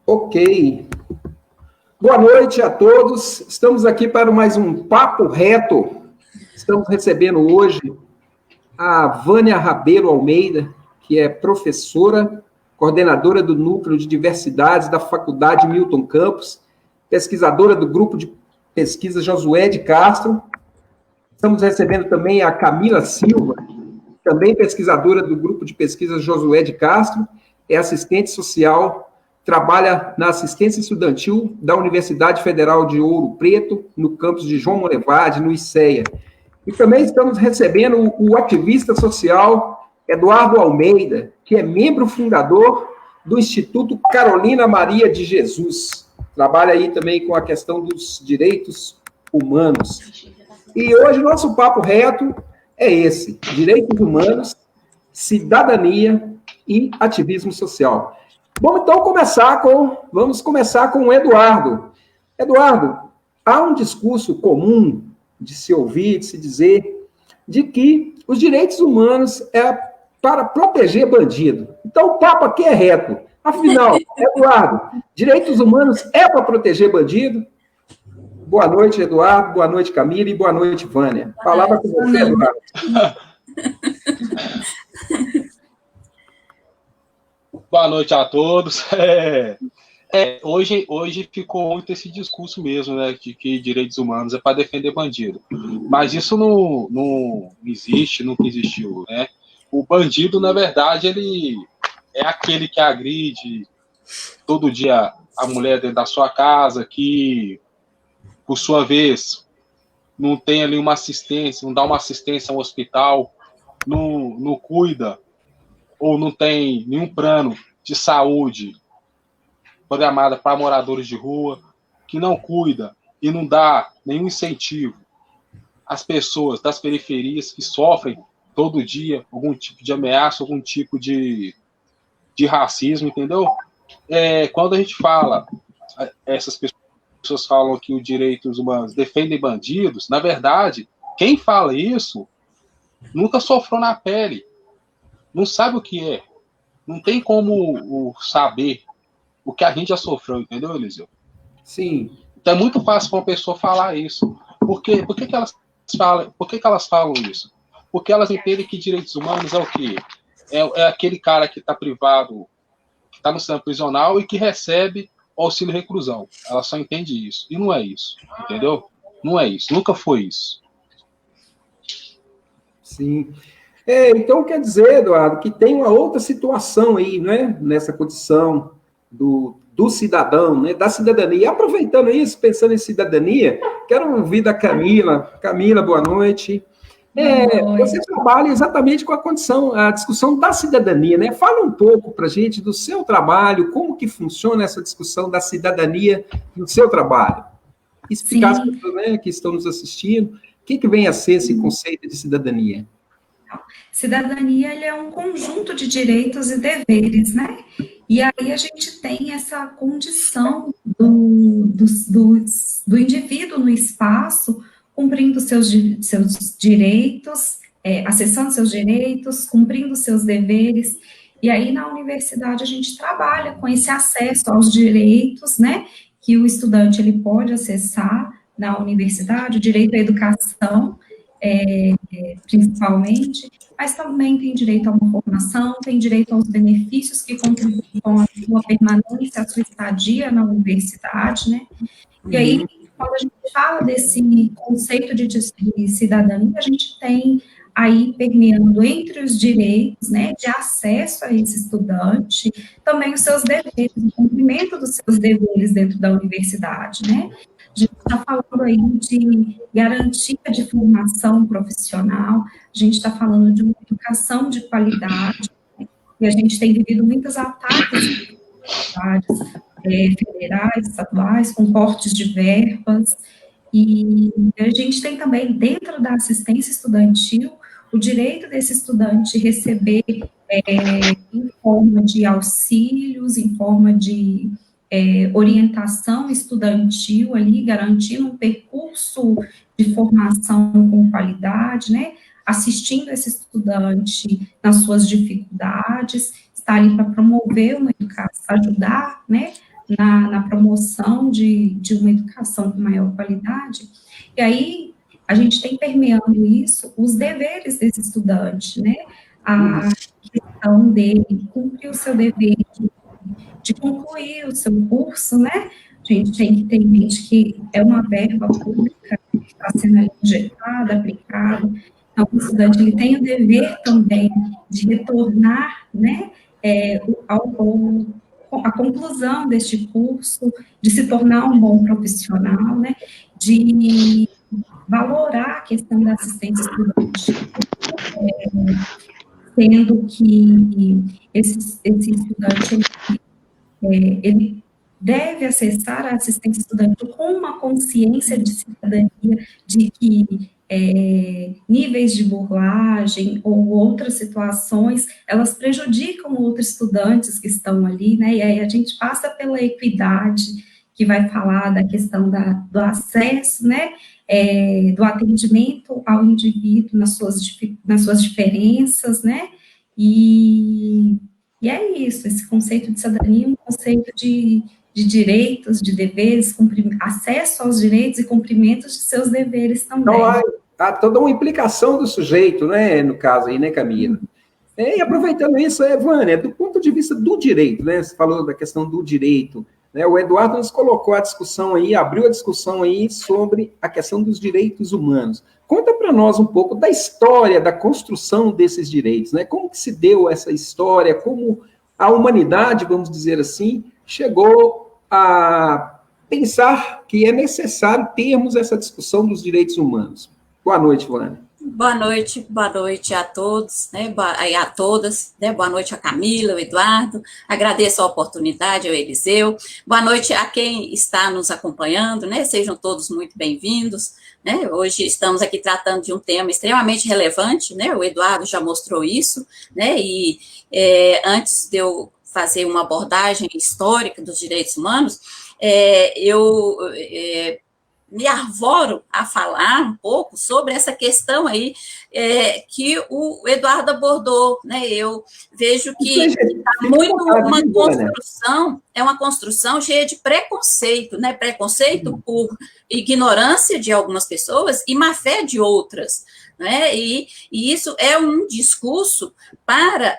Ok. Boa noite a todos. Estamos aqui para mais um Papo Reto. Estamos recebendo hoje a Vânia Rabelo Almeida, que é professora, coordenadora do Núcleo de Diversidades da Faculdade Milton Campos, pesquisadora do Grupo de Pesquisa Josué de Castro. Estamos recebendo também a Camila Silva, também pesquisadora do Grupo de Pesquisa Josué de Castro, é assistente social, trabalha na assistência estudantil da Universidade Federal de Ouro Preto, no campus de João Monlevade, no ICEA. E também estamos recebendo o ativista social Eduardo Almeida, que é membro fundador do Instituto Carolina Maria de Jesus. Trabalha aí também com a questão dos direitos humanos. E hoje nosso papo reto é esse: direitos humanos, cidadania e ativismo social. Vamos então vamos começar com o Eduardo. Eduardo, há um discurso comum de se ouvir, de se dizer, de que os direitos humanos é para proteger bandido. Então o papo aqui é reto. Afinal, Eduardo, direitos humanos é para proteger bandido? Boa noite, Eduardo. Boa noite, Camila. E boa noite, Vânia. Palavra com você, Eduardo. Boa noite a todos. Hoje ficou muito esse discurso mesmo, né, de que direitos humanos é para defender bandido. Mas isso não existe, nunca existiu, né? O bandido, na verdade, ele é aquele que agride todo dia a mulher dentro da sua casa, que, por sua vez, não tem ali uma assistência, não dá uma assistência ao hospital, não cuida, ou não tem nenhum plano de saúde programada para moradores de rua, que não cuida e não dá nenhum incentivo às pessoas das periferias que sofrem todo dia algum tipo de ameaça, algum tipo de racismo, entendeu? Quando a gente fala, essas pessoas falam que os direitos humanos defendem bandidos, na verdade, quem fala isso nunca sofreu na pele, não sabe o que é, não tem como saber o que a gente já sofreu, entendeu, Eliseu? Sim. Então é muito fácil para uma pessoa falar isso. Por que elas falam isso? Porque elas entendem que direitos humanos é o quê? É aquele cara que está privado, que está no sistema prisional e que recebe auxílio reclusão. Ela só entende isso. E não é isso, entendeu? Não é isso. Nunca foi isso. Sim. Então, quer dizer, Eduardo, que tem uma outra situação aí, né, nessa condição do cidadão, né, da cidadania. E aproveitando isso, pensando em cidadania, quero ouvir da Camila. Camila, boa noite. Você trabalha exatamente com a discussão da cidadania, né? Fala um pouco para a gente do seu trabalho, como que funciona essa discussão da cidadania no seu trabalho. Explicar às pessoas, né, que estão nos assistindo, o que vem a ser esse conceito de cidadania. Cidadania, ele é um conjunto de direitos e deveres, né? E aí a gente tem essa condição do indivíduo no espaço, cumprindo seus direitos, acessando seus direitos, cumprindo seus deveres. E aí na universidade a gente trabalha com esse acesso aos direitos, né? Que o estudante ele pode acessar na universidade, o direito à educação, principalmente, mas também tem direito a uma formação, tem direito aos benefícios que contribuem com a sua permanência, a sua estadia na universidade, né? E aí, quando a gente fala desse conceito de cidadania, a gente tem aí permeando entre os direitos, né, de acesso a esse estudante, também os seus deveres, o cumprimento dos seus deveres dentro da universidade, né? A gente está falando aí de garantia de formação profissional, a gente está falando de uma educação de qualidade, né? E a gente tem vivido muitos ataques federais, estaduais, com cortes de verbas, e a gente tem também, dentro da assistência estudantil, o direito desse estudante receber em forma de auxílios, em forma de orientação estudantil ali, garantindo um percurso de formação com qualidade, né, assistindo esse estudante nas suas dificuldades, está ali para promover uma educação, ajudar, né, na promoção de uma educação com maior qualidade, e aí a gente tem permeando isso os deveres desse estudante, né? A questão dele cumprir o seu dever de concluir o seu curso, né? A gente tem que ter em mente que é uma verba pública que está sendo injetada, aplicada. Então, o estudante ele tem o dever também de retornar, né, a conclusão deste curso, de se tornar um bom profissional, né, de valorar a questão da assistência estudante, sendo que esse estudante ele deve acessar a assistência estudante com uma consciência de cidadania, de que níveis de burlagem ou outras situações, elas prejudicam outros estudantes que estão ali, né, e aí a gente passa pela equidade, que vai falar da questão do acesso, né, do atendimento ao indivíduo nas suas diferenças, né, e é isso, esse conceito de cidadania é um conceito de direitos, de deveres, acesso aos direitos e cumprimento de seus deveres também. Então, há toda uma implicação do sujeito, né, no caso aí, né, Camila? E aproveitando isso, Vânia, do ponto de vista do direito, né, você falou da questão do direito, né, o Eduardo nos colocou a discussão aí, abriu a discussão aí sobre a questão dos direitos humanos. Conta para nós um pouco da história, da construção desses direitos, né, como que se deu essa história, como a humanidade, vamos dizer assim, chegou a pensar que é necessário termos essa discussão dos direitos humanos. Boa noite, Vânia. Boa noite a todos, né, a todas, né, boa noite a Camila, o Eduardo, agradeço a oportunidade ao Eliseu, boa noite a quem está nos acompanhando, né, sejam todos muito bem-vindos, né, hoje estamos aqui tratando de um tema extremamente relevante, né, o Eduardo já mostrou isso, né, e antes de eu fazer uma abordagem histórica dos direitos humanos, eu me arvoro a falar um pouco sobre essa questão aí que o Eduardo abordou, né? Eu vejo que está muito uma construção, é uma construção cheia de preconceito, né? Preconceito por ignorância de algumas pessoas e má fé de outras, né? E isso é um discurso para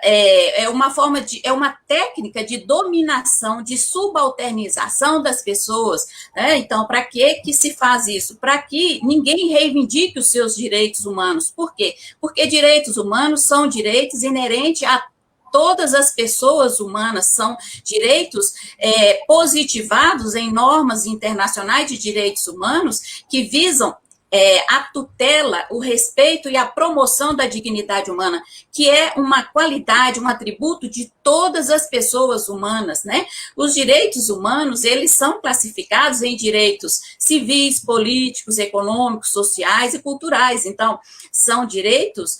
uma forma de uma técnica de dominação, de subalternização das pessoas, né? Então, para que se faz isso? Para que ninguém reivindique os seus direitos humanos. Por quê? Porque direitos humanos são direitos inerentes a todas as pessoas humanas, são direitos positivados em normas internacionais de direitos humanos que visam a tutela, o respeito e a promoção da dignidade humana, que é uma qualidade, um atributo de todas as pessoas humanas, né? Os direitos humanos, eles são classificados em direitos civis, políticos, econômicos, sociais e culturais. Então, são direitos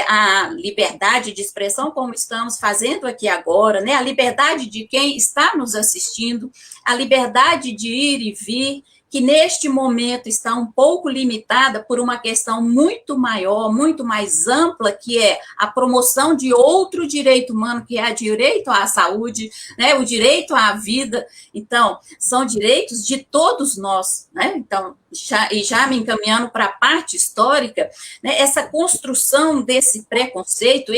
à liberdade de expressão, como estamos fazendo aqui agora, né? A liberdade de quem está nos assistindo, a liberdade de ir e vir, que neste momento está um pouco limitada por uma questão muito maior, muito mais ampla, que é a promoção de outro direito humano, que é o direito à saúde, né, o direito à vida. Então, são direitos de todos nós, né? Então, já me encaminhando para a parte histórica, né, essa construção desse preconceito,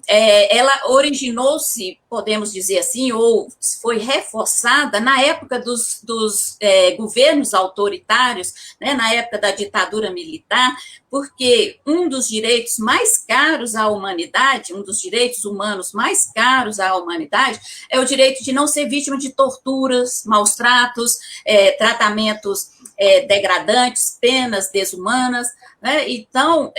ela originou-se, podemos dizer assim, ou foi reforçada na época dos governos autoritários, né, na época da ditadura militar, porque um dos direitos mais caros à humanidade, um dos direitos humanos mais caros à humanidade, é o direito de não ser vítima de torturas, maus tratos, tratamentos degradantes, penas desumanas, né? Então,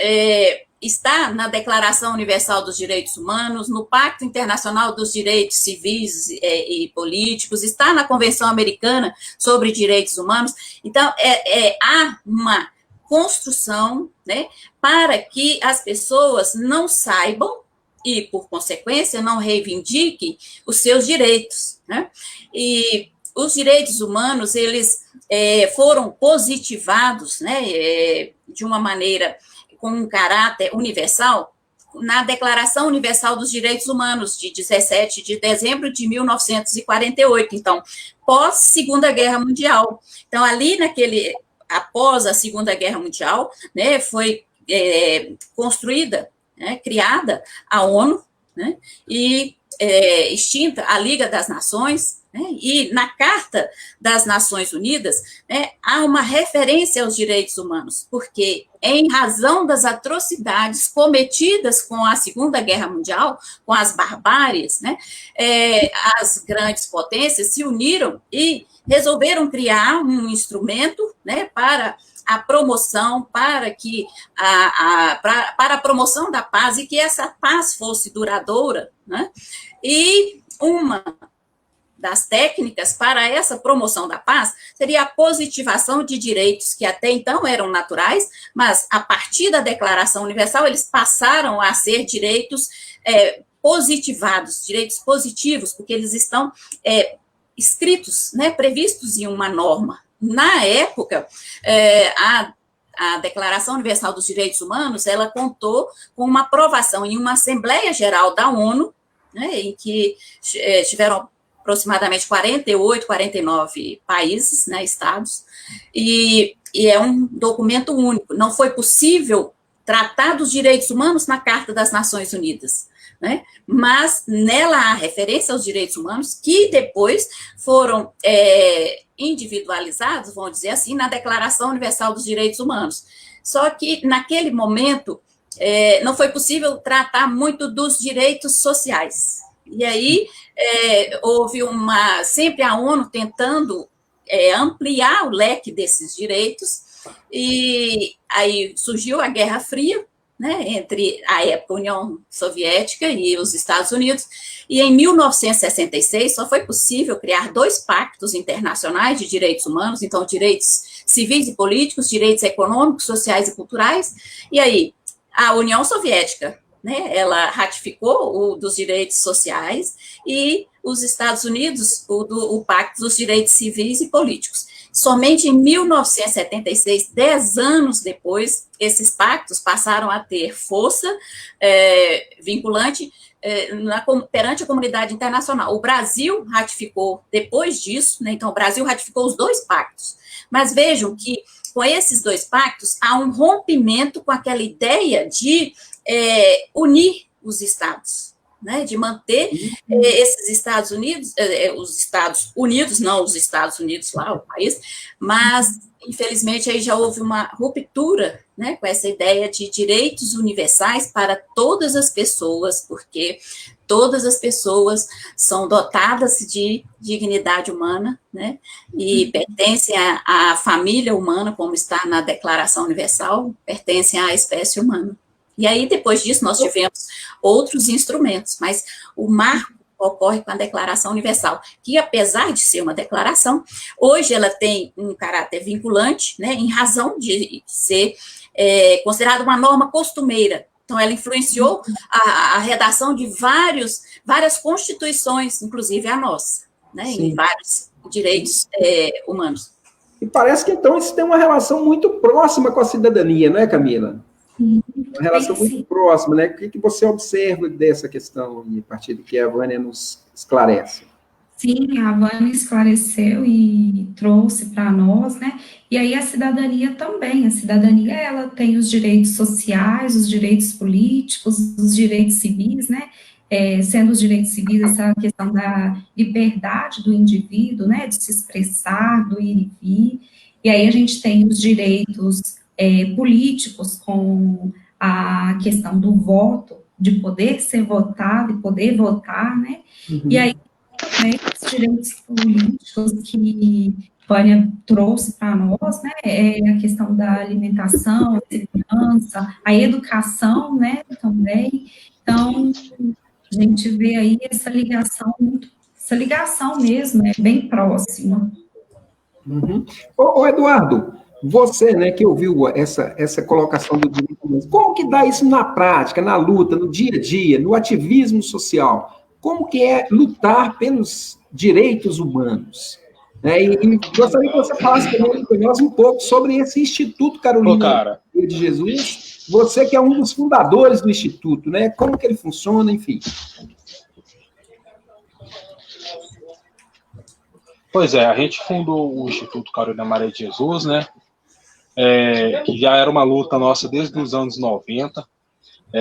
está na Declaração Universal dos Direitos Humanos, no Pacto Internacional dos Direitos Civis e Políticos, está na Convenção Americana sobre Direitos Humanos. Então, há uma construção, né, para que as pessoas não saibam e, por consequência, não reivindiquem os seus direitos, né? E os direitos humanos, eles foram positivados, né, de uma maneira com um caráter universal, na Declaração Universal dos Direitos Humanos, de 17 de dezembro de 1948, então, pós-Segunda Guerra Mundial. Então, ali após a Segunda Guerra Mundial, né, foi construída, né, criada a ONU, né, e extinta a Liga das Nações, né, e na Carta das Nações Unidas, né, há uma referência aos direitos humanos, porque em razão das atrocidades cometidas com a Segunda Guerra Mundial, com as barbáries, né, as grandes potências se uniram e resolveram criar um instrumento, né, para a promoção, para a promoção da paz e que essa paz fosse duradoura, né? E uma das técnicas para essa promoção da paz seria a positivação de direitos que até então eram naturais, mas a partir da Declaração Universal eles passaram a ser direitos positivados, direitos positivos, porque eles estão escritos, né, previstos em uma norma. Na época, a Declaração Universal dos Direitos Humanos, ela contou com uma aprovação em uma Assembleia Geral da ONU, né, em que tiveram aproximadamente 48, 49 países, né, estados, e é um documento único. Não foi possível tratar dos direitos humanos na Carta das Nações Unidas, né? Mas nela há referência aos direitos humanos que depois foram individualizados, vamos dizer assim, na Declaração Universal dos Direitos Humanos. Só que, naquele momento, não foi possível tratar muito dos direitos sociais. E aí, houve sempre a ONU tentando ampliar o leque desses direitos, e aí surgiu a Guerra Fria, né, entre a época União Soviética e os Estados Unidos, e em 1966 só foi possível criar 2 pactos internacionais de direitos humanos, então direitos civis e políticos, direitos econômicos, sociais e culturais, e aí a União Soviética, né, ela ratificou o dos direitos sociais e os Estados Unidos o Pacto dos Direitos Civis e Políticos. Somente em 1976, 10 anos depois, esses pactos passaram a ter força vinculante perante a comunidade internacional. O Brasil ratificou depois disso, né, então o Brasil ratificou os 2 pactos. Mas vejam que com esses 2 pactos há um rompimento com aquela ideia de unir os estados, né, de manter esses Estados Unidos, os Estados Unidos, não os Estados Unidos lá, o país, mas, infelizmente, aí já houve uma ruptura, né, com essa ideia de direitos universais para todas as pessoas, porque todas as pessoas são dotadas de dignidade humana, né, e pertencem à família humana, como está na Declaração Universal, pertencem à espécie humana. E aí, depois disso, nós tivemos outros instrumentos, mas o marco ocorre com a Declaração Universal, que, apesar de ser uma declaração, hoje ela tem um caráter vinculante, né, em razão de ser considerada uma norma costumeira. Então, ela influenciou a redação de várias constituições, inclusive a nossa, né, em vários direitos humanos. E parece que, então, isso tem uma relação muito próxima com a cidadania, não é, Camila? Uma relação muito próxima, né? O que você observa dessa questão, a partir do que a Vânia nos esclarece? Sim, a Vânia esclareceu e trouxe para nós, né? E aí a cidadania também. A cidadania, ela tem os direitos sociais, os direitos políticos, os direitos civis, né? Sendo os direitos civis essa questão da liberdade do indivíduo, né? De se expressar, do ir e vir. E aí a gente tem os direitos políticos, com a questão do voto, de poder ser votado e poder votar, né? E aí, também, os direitos políticos que Vânia trouxe para nós, né? A questão da alimentação, a segurança, a educação, né? Também. Então, a gente vê aí essa ligação mesmo, bem próxima. Ô, Eduardo, você, né, que ouviu essa colocação do direito humano, como que dá isso na prática, na luta, no dia a dia, no ativismo social? Como que é lutar pelos direitos humanos? E gostaria que você falasse também para nós um pouco sobre esse Instituto Carolina de Jesus, Você que é um dos fundadores do Instituto, né? Como que ele funciona, enfim. Pois é, a gente fundou o Instituto Carolina Maria de Jesus, né? Que já era uma luta nossa desde os anos 90,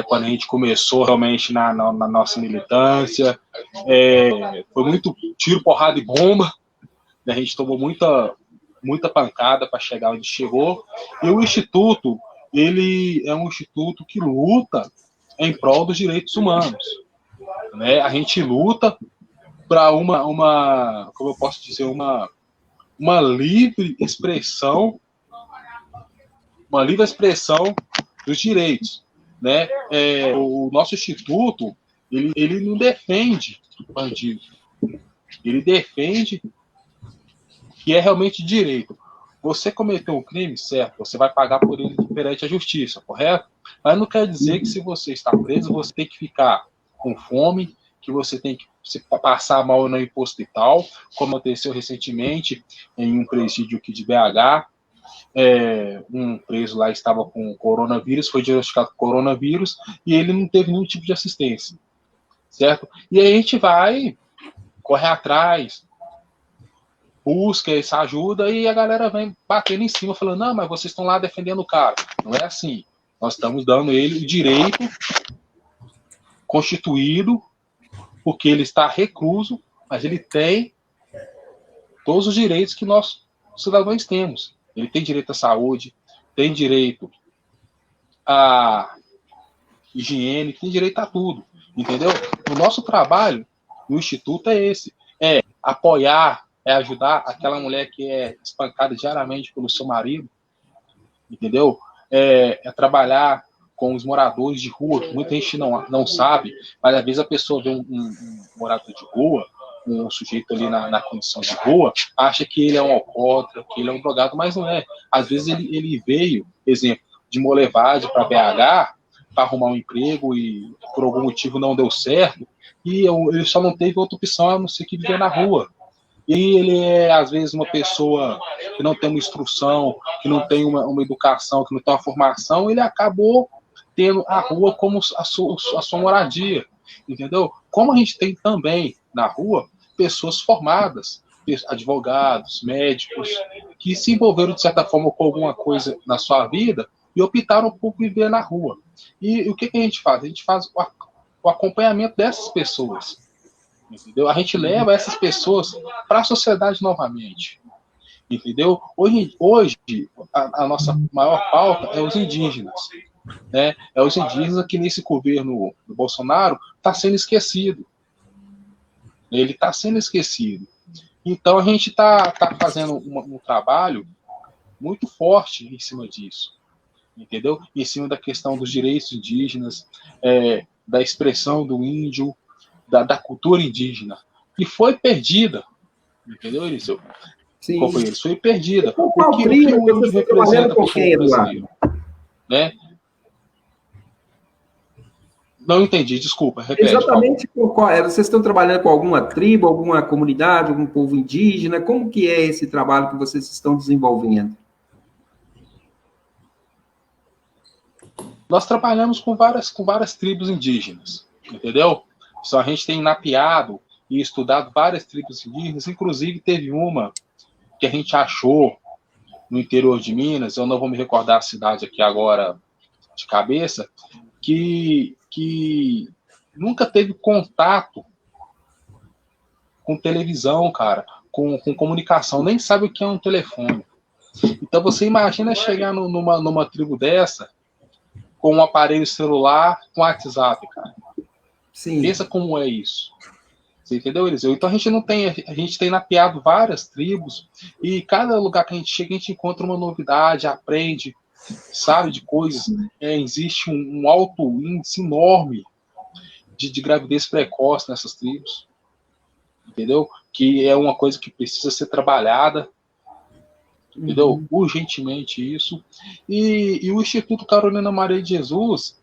quando a gente começou realmente na nossa militância. Foi muito tiro, porrada e bomba, né? A gente tomou muita pancada para chegar onde chegou. E o Instituto, ele é um instituto que luta em prol dos direitos humanos, né? A gente luta para como eu posso dizer, uma livre expressão, dos direitos, né? O nosso instituto, ele não defende bandido, ele defende que é realmente direito. Você cometeu um crime, certo, você vai pagar por ele perante a justiça, correto? Mas não quer dizer que se você está preso, você tem que ficar com fome, que você tem que passar mal no imposto e tal, como aconteceu recentemente em um presídio aqui de BH. Um preso lá estava com coronavírus, foi diagnosticado com coronavírus, e ele não teve nenhum tipo de assistência, certo? E aí a gente vai, corre atrás, busca essa ajuda, e a galera vem batendo em cima, falando, não, mas vocês estão lá defendendo o cara. Não é assim. Nós estamos dando ele o direito constituído, porque ele está recluso, mas ele tem todos os direitos que nós, cidadãos, temos. Ele tem direito à saúde, tem direito à higiene, tem direito a tudo, entendeu? O nosso trabalho no Instituto é esse, apoiar, ajudar aquela mulher que é espancada diariamente pelo seu marido, entendeu? É trabalhar com os moradores de rua, que muita gente não sabe, mas às vezes a pessoa vê um morador de rua, um sujeito ali na condição de rua, acha que ele é um alcoólatra, que ele é um drogado, mas não é. Às vezes ele veio, exemplo, de Molevade para BH, para arrumar um emprego e por algum motivo não deu certo, e ele só não teve outra opção a não ser que viver na rua. E ele é, às vezes, uma pessoa que não tem uma instrução, que não tem uma educação, que não tem uma formação, ele acabou tendo a rua como a sua moradia, entendeu? Como a gente tem também na rua pessoas formadas, advogados, médicos, que se envolveram de certa forma com alguma coisa na sua vida e optaram por viver na rua. E o que a gente faz? A gente faz o acompanhamento dessas pessoas, entendeu? A gente leva essas pessoas para a sociedade novamente, entendeu? Hoje a nossa maior pauta é os indígenas, né? É os indígenas que nesse governo do Bolsonaro está sendo esquecido. Ele está sendo esquecido. Então a gente está fazendo um trabalho muito forte em cima disso, entendeu? Em cima da questão dos direitos indígenas, da expressão do índio, da cultura indígena, que foi perdida, entendeu, Eliseu? Sim. Companheiros, foi perdida. Qual tribo que você está trabalhando com quem, Eduardo? Né? Não entendi, desculpa, repete. Exatamente com qual, vocês estão trabalhando com alguma tribo, alguma comunidade, algum povo indígena? Como que é esse trabalho que vocês estão desenvolvendo? Nós trabalhamos com várias tribos indígenas, entendeu? Só a gente tem mapeado e estudado várias tribos indígenas, inclusive teve uma que a gente achou no interior de Minas, eu não vou me recordar a cidade aqui agora de cabeça, que nunca teve contato com televisão, cara, com comunicação, nem sabe o que é um telefone. Então você imagina chegar numa tribo dessa com um aparelho celular, com WhatsApp, cara. Sim. Pensa como é isso. Você entendeu, Eliseu? Então a gente tem mapeado várias tribos e cada lugar que a gente chega, a gente encontra uma novidade, aprende, sabe, de coisas. Existe um alto índice enorme de gravidez precoce nessas tribos, entendeu? Que é uma coisa que precisa ser trabalhada, entendeu? Urgentemente isso. E o Instituto Carolina Maria de Jesus,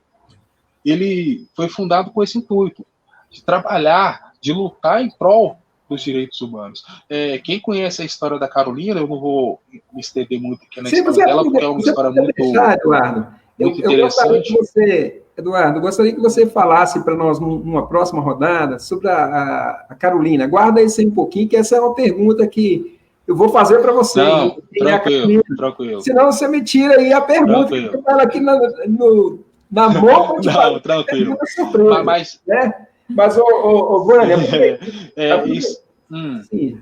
ele foi fundado com esse intuito, de trabalhar, de lutar em prol dos direitos humanos. Quem conhece a história da Carolina, eu não vou me estender muito aqui na história dela, porque é uma história muito... Eduardo, muito eu gostaria interessante. que você, Eduardo, eu gostaria que você falasse para nós numa próxima rodada sobre a Carolina. Guarda isso aí um pouquinho, que essa é uma pergunta que eu vou fazer para você. Não, tranquilo, tranquilo. Senão você me tira aí a pergunta que eu falo aqui na mão de não, tranquilo. Surpresa, mas Vânia, sim,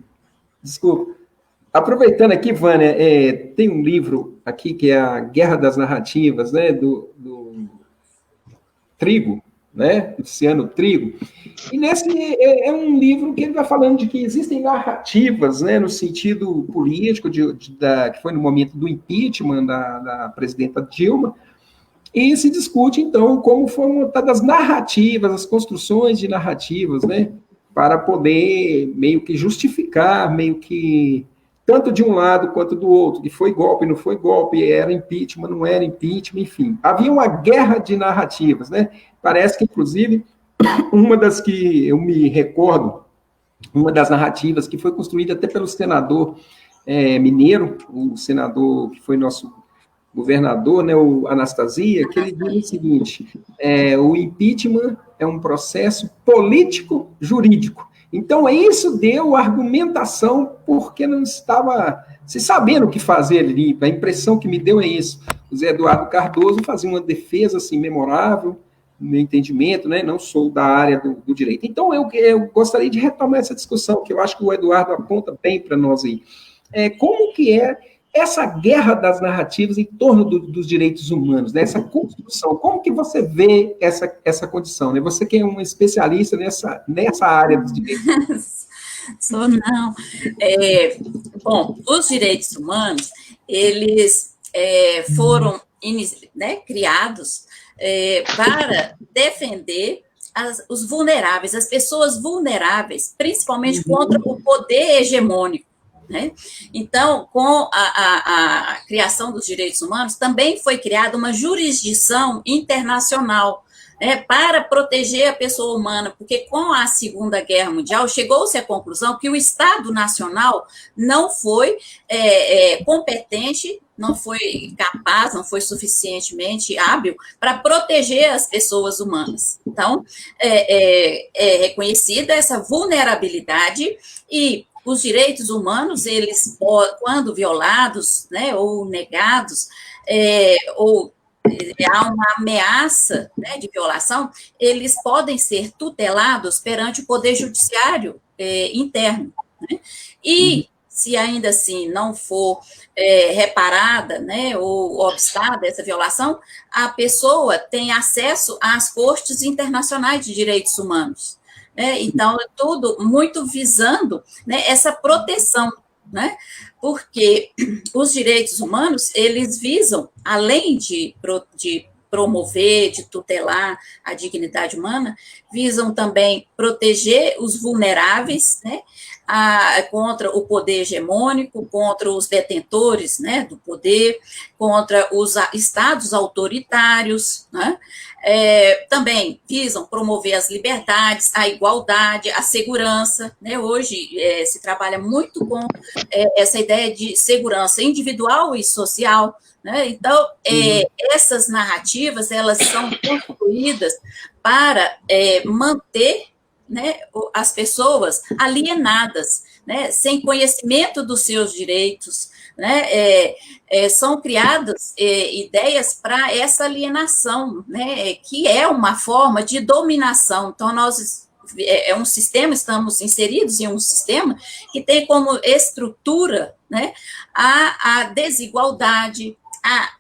desculpa. Aproveitando aqui, Vânia, tem um livro aqui que é a Guerra das Narrativas, né, do Trigo, né, Luciano Trigo, e nesse é um livro que ele vai falando de que existem narrativas, né, no sentido político, que foi no momento do impeachment da presidenta Dilma, e se discute, então, como foram montadas as narrativas, as construções de narrativas, né, para poder meio que justificar, meio que tanto de um lado quanto do outro, que foi golpe, não foi golpe, era impeachment, não era impeachment, enfim. Havia uma guerra de narrativas, né? Parece que, inclusive, uma das que eu me recordo, uma das narrativas que foi construída até pelo senador mineiro, o senador que foi nosso governador, né, o Anastasia, que ele diz o seguinte, o impeachment é um processo político-jurídico. Então, isso deu argumentação porque não estava se sabendo o que fazer ali. A impressão que me deu é isso. O Zé Eduardo Cardoso fazia uma defesa assim, memorável, no meu entendimento, né? Não sou da área do direito. Então, eu gostaria de retomar essa discussão, que eu acho que o Eduardo aponta bem para nós aí. Como que é essa guerra das narrativas em torno dos direitos humanos, né? Essa construção, como que você vê essa condição? Né? Você que é um especialista nessa área dos direitos. Sou não. Bom, os direitos humanos, eles foram criados para defender os vulneráveis, as pessoas vulneráveis, principalmente contra o poder hegemônico. Né? Então, com a criação dos direitos humanos, também foi criada uma jurisdição internacional, né, para proteger a pessoa humana, porque com a Segunda Guerra Mundial chegou-se à conclusão que o Estado Nacional não foi competente, não foi capaz, não foi suficientemente hábil para proteger as pessoas humanas. Então, é reconhecida essa vulnerabilidade e os direitos humanos, eles, quando violados, né, ou negados, ou há uma ameaça, né, de violação, eles podem ser tutelados perante o Poder Judiciário interno. Né? E, se ainda assim não for reparada, né, ou obstada essa violação, a pessoa tem acesso às cortes internacionais de direitos humanos. Então, é tudo muito visando, né, essa proteção, né, porque os direitos humanos, eles visam, além de promover, de tutelar a dignidade humana, visam também proteger os vulneráveis, né, contra o poder hegemônico, contra os detentores, né, do poder, contra os estados autoritários, né, também visam promover as liberdades, a igualdade, a segurança, né, hoje se trabalha muito com essa ideia de segurança individual e social, né, então essas narrativas, elas são construídas para manter, né, as pessoas alienadas, né, sem conhecimento dos seus direitos, né, são criadas ideias para essa alienação, né, que é uma forma de dominação. Então, nós um sistema, estamos inseridos em um sistema que tem como estrutura, né, a desigualdade, a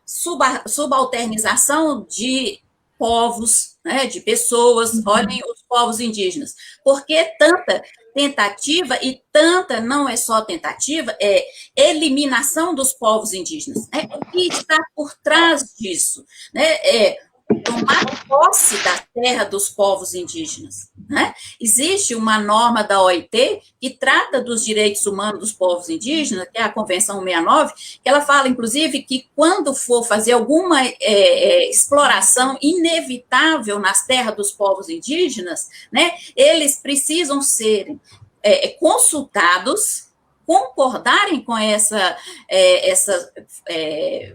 subalternização de povos, né, de pessoas, olhem os povos indígenas, porque tanta tentativa, e tanta não é só tentativa, é eliminação dos povos indígenas. Né? O que está por trás disso? Né? Tomar posse da terra dos povos indígenas. Né? Existe uma norma da OIT que trata dos direitos humanos dos povos indígenas, que é a Convenção 69, que ela fala, inclusive, que quando for fazer alguma exploração inevitável nas terras dos povos indígenas, né, eles precisam ser consultados, concordarem com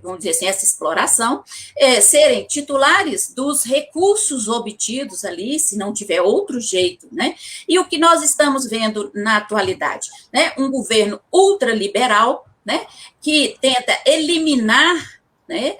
vamos dizer assim, essa exploração, serem titulares dos recursos obtidos ali, se não tiver outro jeito, né? E o que nós estamos vendo na atualidade, né? Um governo ultraliberal, né? Que tenta eliminar, né,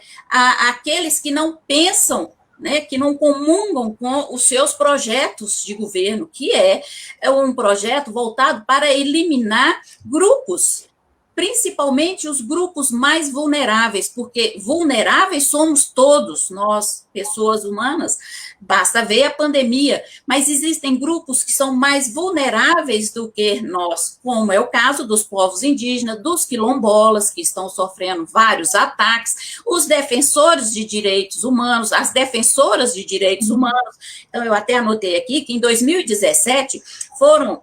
aqueles que não pensam, né, que não comungam com os seus projetos de governo, que é um projeto voltado para eliminar grupos, principalmente os grupos mais vulneráveis, porque vulneráveis somos todos nós, pessoas humanas, basta ver a pandemia, mas existem grupos que são mais vulneráveis do que nós, como é o caso dos povos indígenas, dos quilombolas, que estão sofrendo vários ataques, os defensores de direitos humanos, as defensoras de direitos humanos. Então, eu até anotei aqui que em 2017 foram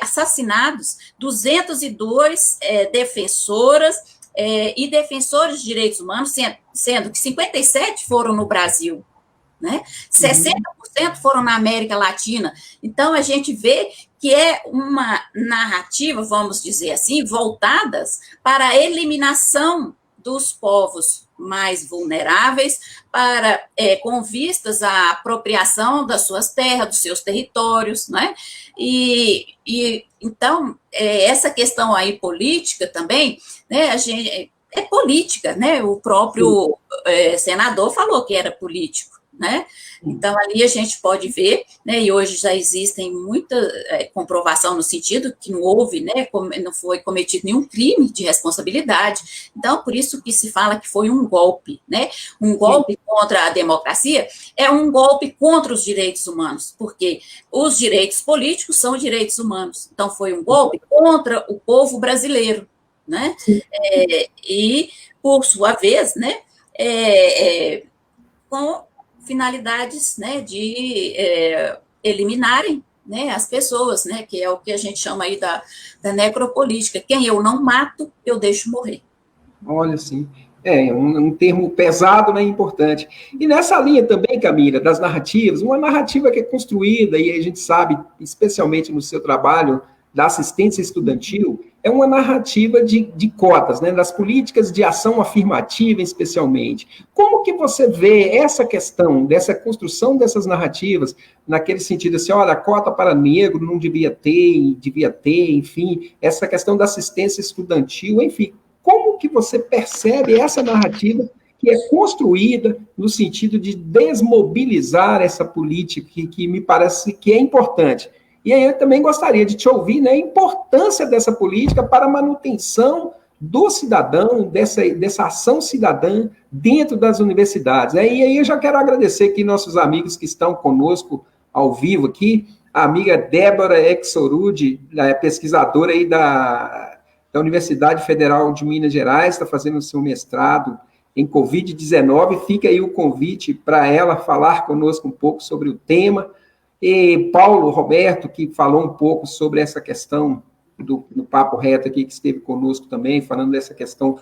assassinados 202 defensoras e defensores de direitos humanos, sendo que 57 foram no Brasil, né? 60% foram na América Latina. Então, a gente vê que é uma narrativa, vamos dizer assim, voltadas para a eliminação dos povos mais vulneráveis, com vistas à apropriação das suas terras, dos seus territórios, né? Então, essa questão aí política também, né, é política, né? O próprio senador falou que era político, né? Então, ali a gente pode ver, né, e hoje já existem muita comprovação no sentido que não houve, né, não foi cometido nenhum crime de responsabilidade. Então, por isso que se fala que foi um golpe, né? Um golpe contra a democracia é um golpe contra os direitos humanos, porque os direitos políticos são direitos humanos. Então, foi um golpe contra o povo brasileiro, né? E, por sua vez, né, com finalidades, né, de eliminarem, né, as pessoas, né, que é o que a gente chama aí da necropolítica. Quem eu não mato, eu deixo morrer. Olha, assim, um termo pesado, né, importante. E nessa linha também, Camila, das narrativas, uma narrativa que é construída, e a gente sabe, especialmente no seu trabalho da assistência estudantil, é uma narrativa de cotas, né, das políticas de ação afirmativa, especialmente. Como que você vê essa questão, dessa construção dessas narrativas, naquele sentido assim, olha, a cota para negro não devia ter, enfim, essa questão da assistência estudantil, enfim, como que você percebe essa narrativa que é construída no sentido de desmobilizar essa política que me parece que é importante? E aí eu também gostaria de te ouvir, né, a importância dessa política para a manutenção do cidadão, dessa ação cidadã dentro das universidades. E aí eu já quero agradecer aqui nossos amigos que estão conosco ao vivo aqui, a amiga Débora Exorudi, pesquisadora aí da Universidade Federal de Minas Gerais, está fazendo o seu mestrado em Covid-19. Fica aí o convite para ela falar conosco um pouco sobre o tema. E Paulo Roberto, que falou um pouco sobre essa questão do Papo Reto aqui, que esteve conosco também, falando dessa questão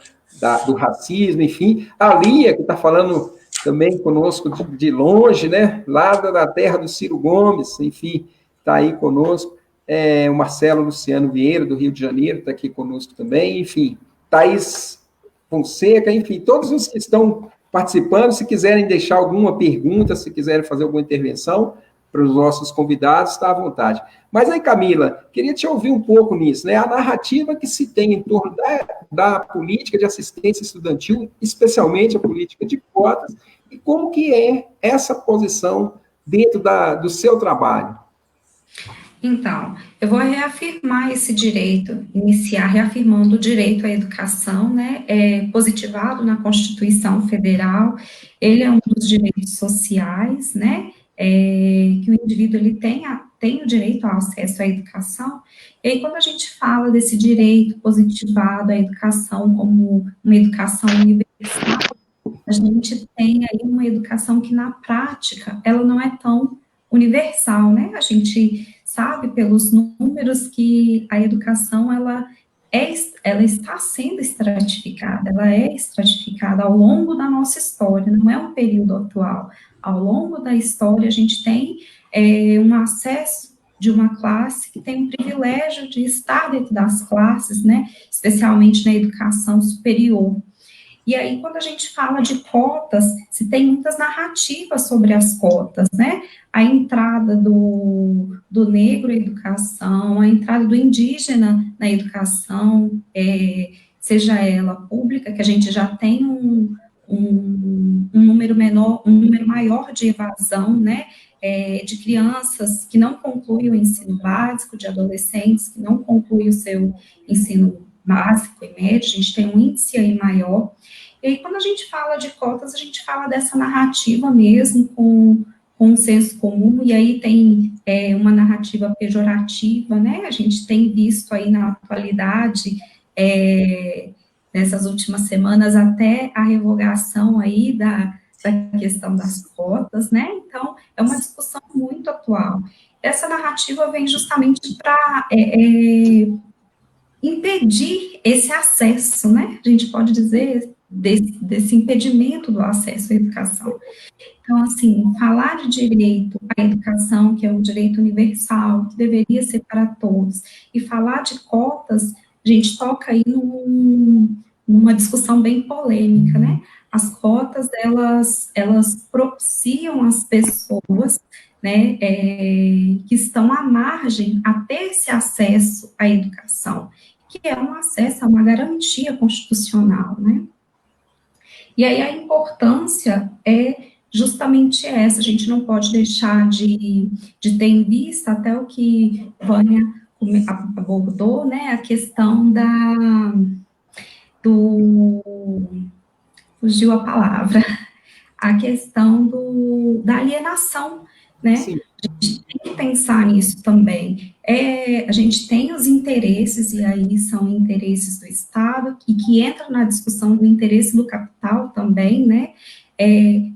do racismo, enfim. A Lia, que está falando também conosco de longe, né? Lá da terra do Ciro Gomes, enfim, está aí conosco. O Marcelo Luciano Vieira, do Rio de Janeiro, está aqui conosco também, enfim. Thaís Fonseca, enfim, todos os que estão participando, se quiserem deixar alguma pergunta, se quiserem fazer alguma intervenção, para os nossos convidados, está à vontade. Mas aí, Camila, queria te ouvir um pouco nisso, né? A narrativa que se tem em torno da política de assistência estudantil, especialmente a política de cotas, e como que é essa posição dentro do seu trabalho? Então, eu vou reafirmar esse direito, iniciar reafirmando o direito à educação, né, positivado na Constituição Federal. Ele é um dos direitos sociais, né, que o indivíduo ele tem o direito ao acesso à educação. E aí, quando a gente fala desse direito positivado à educação como uma educação universal, a gente tem aí uma educação que, na prática, ela não é tão universal, né? A gente sabe pelos números que a educação, ela está sendo estratificada, ela é estratificada ao longo da nossa história, não é um período atual. Ao longo da história, a gente tem um acesso de uma classe que tem o privilégio de estar dentro das classes, né, especialmente na educação superior. E aí, quando a gente fala de cotas, se tem muitas narrativas sobre as cotas, né? A entrada do negro em educação, a entrada do indígena na educação, seja ela pública, que a gente já tem um número menor, um número maior de evasão, né? De crianças que não concluem o ensino básico, de adolescentes que não concluem o seu ensino básico e médio, a gente tem um índice aí maior. E aí, quando a gente fala de cotas, a gente fala dessa narrativa mesmo, com um senso comum, e aí tem uma narrativa pejorativa, né? A gente tem visto aí na atualidade, nessas últimas semanas, até a revogação aí da questão das cotas, né? Então, é uma discussão muito atual. Essa narrativa vem justamente para impedir esse acesso, né? A gente pode dizer desse impedimento do acesso à educação. Então, assim, falar de direito à educação, que é um direito universal, que deveria ser para todos, e falar de cotas, a gente toca aí numa discussão bem polêmica, né? As cotas, elas propiciam as pessoas, né, que estão à margem a ter esse acesso à educação, que é um acesso a uma garantia constitucional, né? E aí a importância é justamente essa, a gente não pode deixar de ter em vista até o que Vânia abordou, né, a questão fugiu a palavra, a questão da alienação, né? Sim. A gente tem que pensar nisso também. A gente tem os interesses, e aí são interesses do Estado, e que entra na discussão do interesse do capital também, né?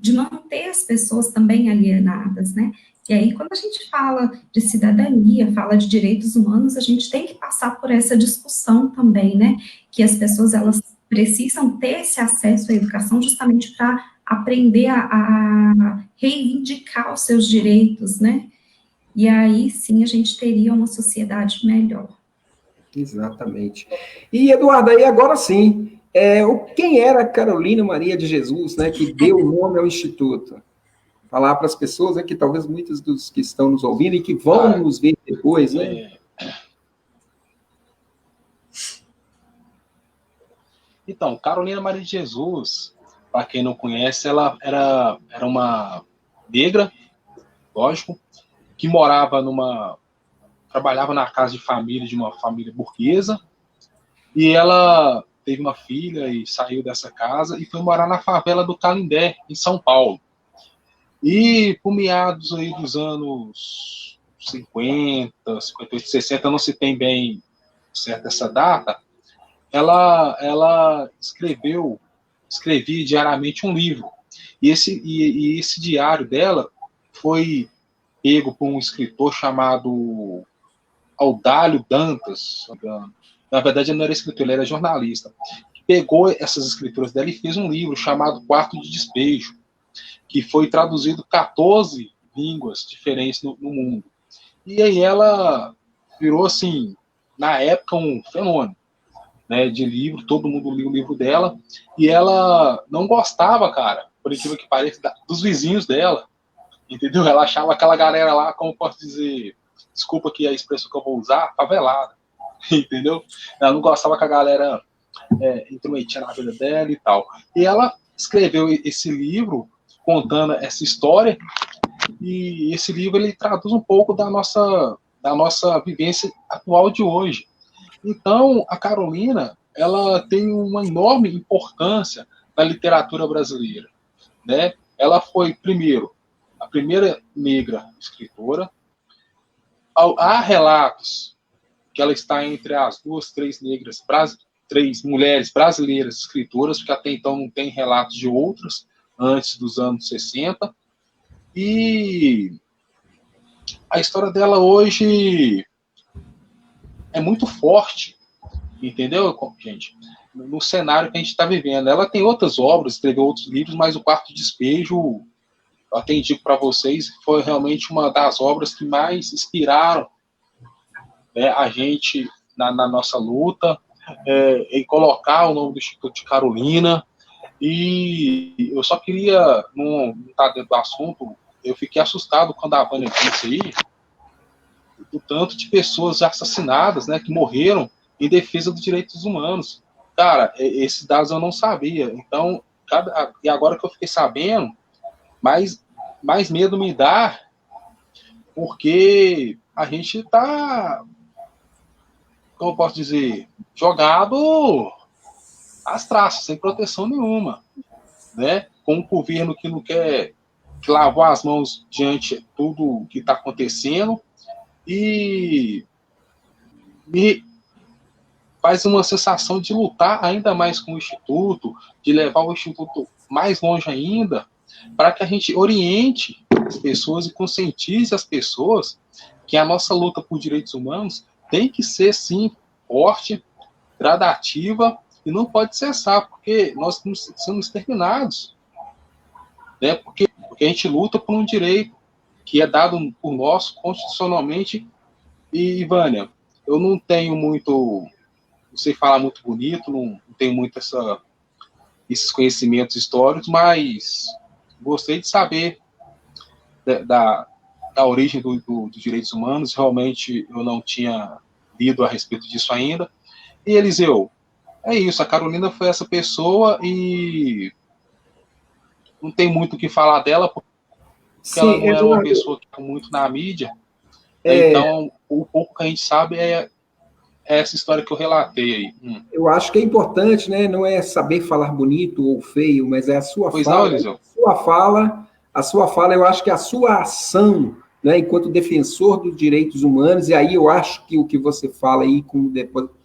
De manter as pessoas também alienadas, né? E aí, quando a gente fala de cidadania, fala de direitos humanos, a gente tem que passar por essa discussão também, né? Que as pessoas, elas precisam ter esse acesso à educação justamente para aprender a reivindicar os seus direitos, né? E aí, sim, a gente teria uma sociedade melhor. Exatamente. E, Eduardo, aí agora sim, quem era Carolina Maria de Jesus, né, que deu o nome ao Instituto? Falar para as pessoas que talvez muitos dos que estão nos ouvindo e que vão nos ver depois, né? Então, Carolina Maria de Jesus, para quem não conhece, ela era uma negra, lógico, que trabalhava na casa de família, de uma família burguesa, e ela teve uma filha e saiu dessa casa e foi morar na favela do Canindé, em São Paulo. E por meados aí dos anos 50, 58, 60, não se tem bem certa essa data, ela escrevia diariamente um livro. E esse diário dela foi pego por um escritor chamado Audálio Dantas. Na verdade, ele não era escritor, ele era jornalista. Pegou essas escrituras dela e fez um livro chamado Quarto de Despejo, que foi traduzido 14 línguas diferentes no mundo. E aí ela virou, assim, na época, um fenômeno, né, de livro, todo mundo lia o livro dela, e ela não gostava, cara, por incrível que pareça, dos vizinhos dela, entendeu? Ela achava aquela galera lá, como posso dizer, desculpa aqui a expressão que eu vou usar, favelada, entendeu? Ela não gostava que a galera intrometia na vida dela e tal. E ela escreveu esse livro contando essa história, e esse livro ele traduz um pouco da nossa vivência atual de hoje. Então, a Carolina, ela tem uma enorme importância na literatura brasileira, né? Ela foi, primeiro, a primeira negra escritora. Há relatos que ela está entre as três mulheres brasileiras escritoras, porque até então não tem relatos de outras, antes dos anos 60. E a história dela hoje é muito forte, entendeu, gente? No cenário que a gente está vivendo. Ela tem outras obras, escreveu outros livros, mas o Quarto de Despejo eu até indico para vocês, foi realmente uma das obras que mais inspiraram, né, a gente na nossa luta, em colocar o nome do Instituto de Carolina. E eu só queria, não estar dentro do assunto, eu fiquei assustado quando a Vânia disse aí, do tanto de pessoas assassinadas, né, que morreram em defesa dos direitos humanos. Cara, esses dados eu não sabia. Então, e agora que eu fiquei sabendo, mais medo me dá, porque a gente está, como eu posso dizer, jogado às traças, sem proteção nenhuma, né? Com um governo que não quer, que lavou as mãos diante de tudo que está acontecendo, e me faz uma sensação de lutar ainda mais com o Instituto, de levar o Instituto mais longe ainda, para que a gente oriente as pessoas e conscientize as pessoas que a nossa luta por direitos humanos tem que ser, sim, forte, gradativa, e não pode cessar, porque nós estamos sendo exterminados, né? Porque a gente luta por um direito que é dado por nós constitucionalmente. E, Vânia, eu não tenho muito, não sei falar muito bonito, não tenho muito esses conhecimentos históricos, mas gostei de saber da origem dos direitos humanos. Realmente eu não tinha lido a respeito disso ainda. E, Eliseu, é isso, a Carolina foi essa pessoa e não tem muito o que falar dela, porque sim, ela não é uma pessoa que está muito na mídia. Então, o pouco que a gente sabe é essa história que eu relatei aí. Eu acho que é importante, né? Não é saber falar bonito ou feio, mas é a sua pois fala. Não, Eliseu. A sua fala, eu acho que a sua ação, né, enquanto defensor dos direitos humanos, e aí eu acho que o que você fala aí com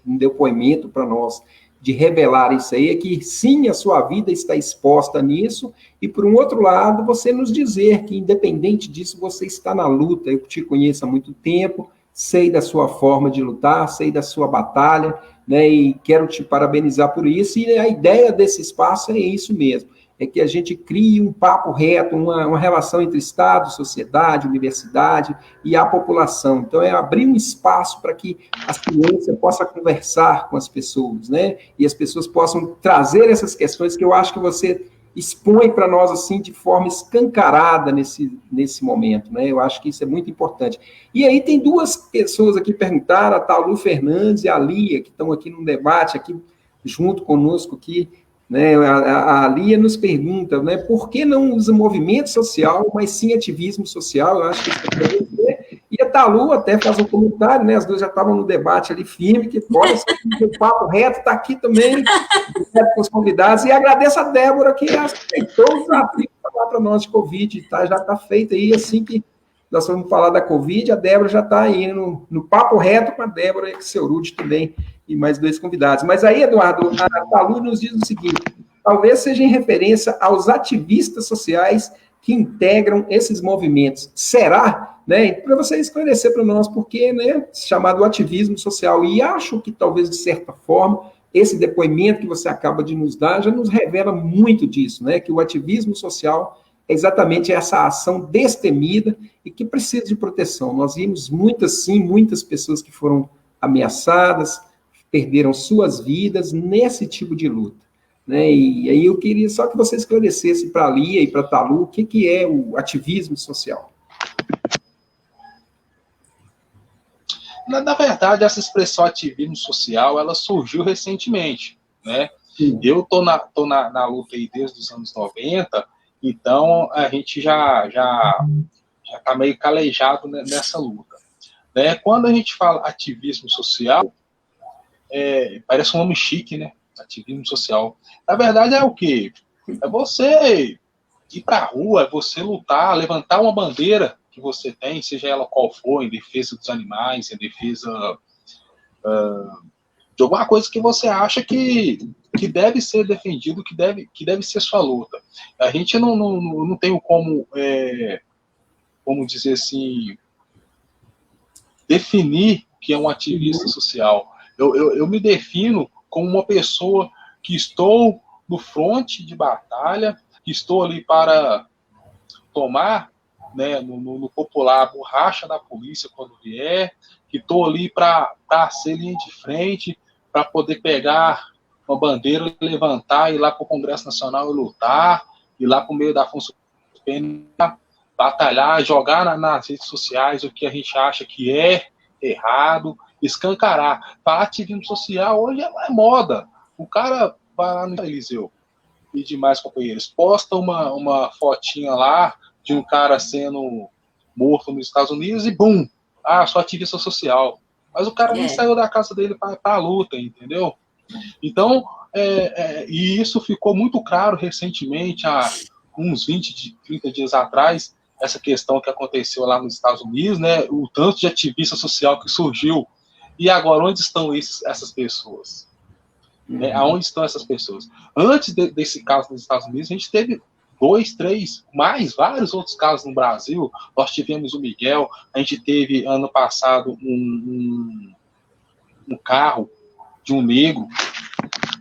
um depoimento para nós, de revelar isso aí, é que sim, a sua vida está exposta nisso, e por um outro lado, você nos dizer que, independente disso, você está na luta. Eu te conheço há muito tempo, sei da sua forma de lutar, sei da sua batalha, né, e quero te parabenizar por isso, e a ideia desse espaço é isso mesmo, é que a gente crie um papo reto, uma relação entre Estado, sociedade, universidade e a população. Então, é abrir um espaço para que a ciência possa conversar com as pessoas, né? E as pessoas possam trazer essas questões que eu acho que você expõe para nós, assim, de forma escancarada nesse momento, né? Eu acho que isso é muito importante. E aí tem duas pessoas aqui perguntaram, a Talu Fernandes e a Lia, que estão aqui num debate, aqui junto conosco aqui, né? A Lia nos pergunta, né, por que não usa movimento social, mas sim ativismo social? Eu acho que isso é bem. E a Talu até faz um comentário, né, as duas já estavam no debate ali firme, que olha, o papo reto está aqui também, com os convidados, e agradeço a Débora que aceitou o desafio para falar para nós de Covid, tá? Já está feito aí, assim que nós vamos falar da Covid, a Débora já está aí no papo reto com a Débora e com o seu Rudy também, e mais dois convidados. Mas aí, Eduardo, a Talu nos diz o seguinte, talvez seja em referência aos ativistas sociais que integram esses movimentos. Será? Né? Para você esclarecer para nós, porque, né, chamado ativismo social, e acho que talvez, de certa forma, esse depoimento que você acaba de nos dar já nos revela muito disso, né? Que o ativismo social é exatamente essa ação destemida e que precisa de proteção. Nós vimos muitas pessoas que foram ameaçadas, perderam suas vidas nesse tipo de luta, né? E aí eu queria só que você esclarecesse para a Lia e para a Talu o que é o ativismo social. Na verdade, essa expressão ativismo social, ela surgiu recentemente, né? Sim. Eu tô na luta aí desde os anos 90, então a gente já está meio calejado nessa luta, né? Quando a gente fala ativismo social, parece um nome chique, né? Ativismo social. Na verdade é o quê? É você ir para a rua, é você lutar, levantar uma bandeira que você tem, seja ela qual for, em defesa dos animais, em defesa de alguma coisa que você acha que deve ser defendido, que deve ser sua luta. A gente não tem como dizer assim, definir que é um ativista social. Eu me defino como uma pessoa que estou no fronte de batalha, que estou ali para tomar, né, no popular, a borracha da polícia quando vier, que estou ali para ser linha de frente, para poder pegar uma bandeira, levantar, ir lá para o Congresso Nacional e lutar, ir lá por meio da função pública, batalhar, jogar nas redes sociais o que a gente acha que é errado, escancarar. Falar ativismo social hoje é moda. O cara vai lá no Eliseu e demais companheiros, posta uma fotinha lá de um cara sendo morto nos Estados Unidos e bum, sou ativista social. Mas o cara nem saiu da casa dele para a luta, entendeu? Então, e isso ficou muito claro recentemente, há uns 30 dias atrás, essa questão que aconteceu lá nos Estados Unidos, né, o tanto de ativista social que surgiu. E agora, onde estão essas pessoas? Aonde estão essas pessoas? Antes desse caso nos Estados Unidos, a gente teve 2, 3, vários outros casos no Brasil. Nós tivemos o Miguel, a gente teve, ano passado, um carro de um negro,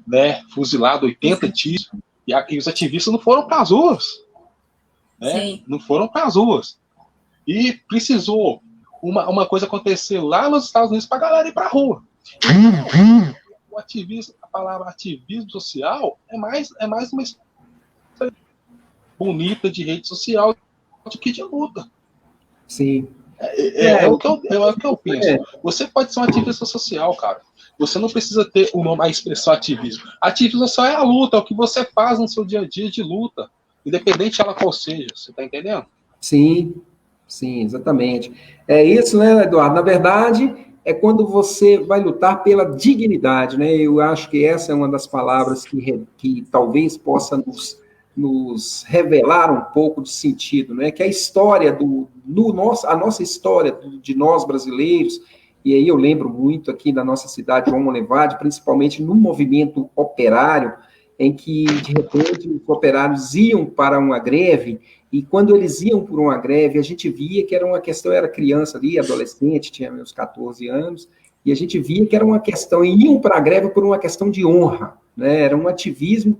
né, fuzilado, 80 tiros, e os ativistas não foram para as ruas. Né? Não foram para as ruas. E precisou uma coisa acontecer lá nos Estados Unidos para a galera ir para a rua. O ativismo, a palavra ativismo social é mais uma expressão bonita de rede social do que de luta. Sim. É o que eu penso. Você pode ser um ativista social, cara. Você não precisa ter a expressão ativismo. Ativismo social é a luta, é o que você faz no seu dia a dia de luta, independente ela qual seja. Você está entendendo? Sim, exatamente. É isso, né, Eduardo? Na verdade, é quando você vai lutar pela dignidade, né? Eu acho que essa é uma das palavras que talvez possa nos revelar um pouco de sentido, né? Que a história a nossa história de nós brasileiros, e aí eu lembro muito aqui da nossa cidade, João Monlevade, principalmente no movimento operário, em que, de repente, os operários iam para uma greve, e quando eles iam por uma greve, a gente via que era uma questão, eu era criança ali, adolescente, tinha meus 14 anos, e a gente via que era uma questão, e iam para a greve por uma questão de honra, né? Era um ativismo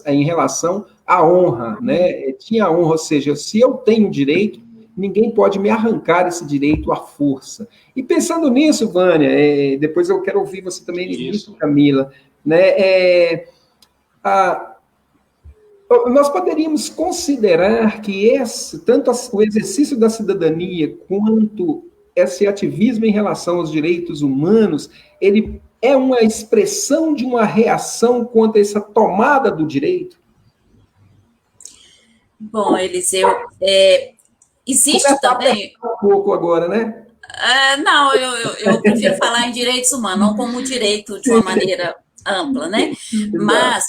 em relação à honra, né? Tinha honra, ou seja, se eu tenho direito, ninguém pode me arrancar esse direito à força. E pensando nisso, Vânia, depois eu quero ouvir você também nisso, Camila, né? Nós poderíamos considerar que tanto o exercício da cidadania quanto esse ativismo em relação aos direitos humanos, ele é uma expressão de uma reação contra essa tomada do direito? Bom, Eliseu, existe também... Um pouco agora, né? Não, eu prefiro falar em direitos humanos, não como direito de uma maneira ampla, né? Mas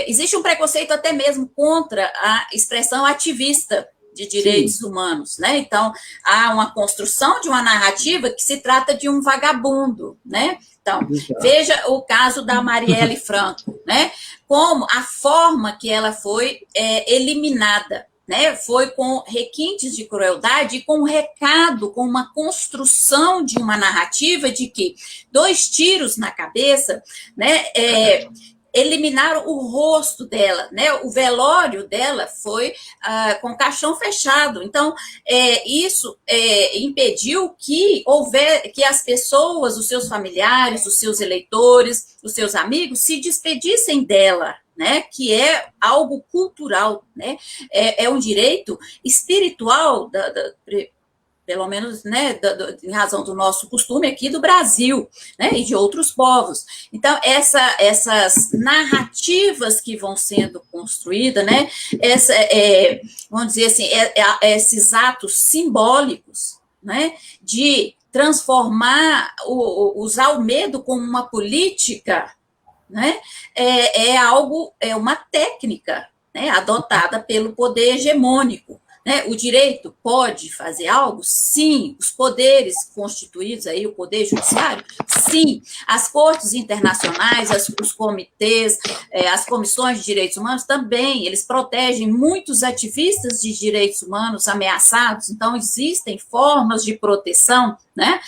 existe um preconceito até mesmo contra a expressão ativista de direitos humanos, né? Então, há uma construção de uma narrativa que se trata de um vagabundo, né? Então, veja o caso da Marielle Franco, né? Como a forma que ela foi eliminada, né? Foi com requintes de crueldade e com um recado, com uma construção de uma narrativa de que 2 tiros na cabeça, né? Eliminaram o rosto dela, né? O velório dela foi com o caixão fechado. Então, isso impediu que as pessoas, os seus familiares, os seus eleitores, os seus amigos, se despedissem dela, né? Que é algo cultural, né? É um direito espiritual pelo menos, né, em razão do nosso costume aqui do Brasil, né, e de outros povos. Então, essas narrativas que vão sendo construídas, né, vamos dizer assim, esses atos simbólicos, né, de transformar, usar o medo como uma política, né, é uma técnica, né, adotada pelo poder hegemônico. Né, o direito pode fazer algo? Sim. Os poderes constituídos aí, o poder judiciário? Sim. As cortes internacionais, os comitês, as comissões de direitos humanos também, eles protegem muitos ativistas de direitos humanos ameaçados, então existem formas de proteção, né?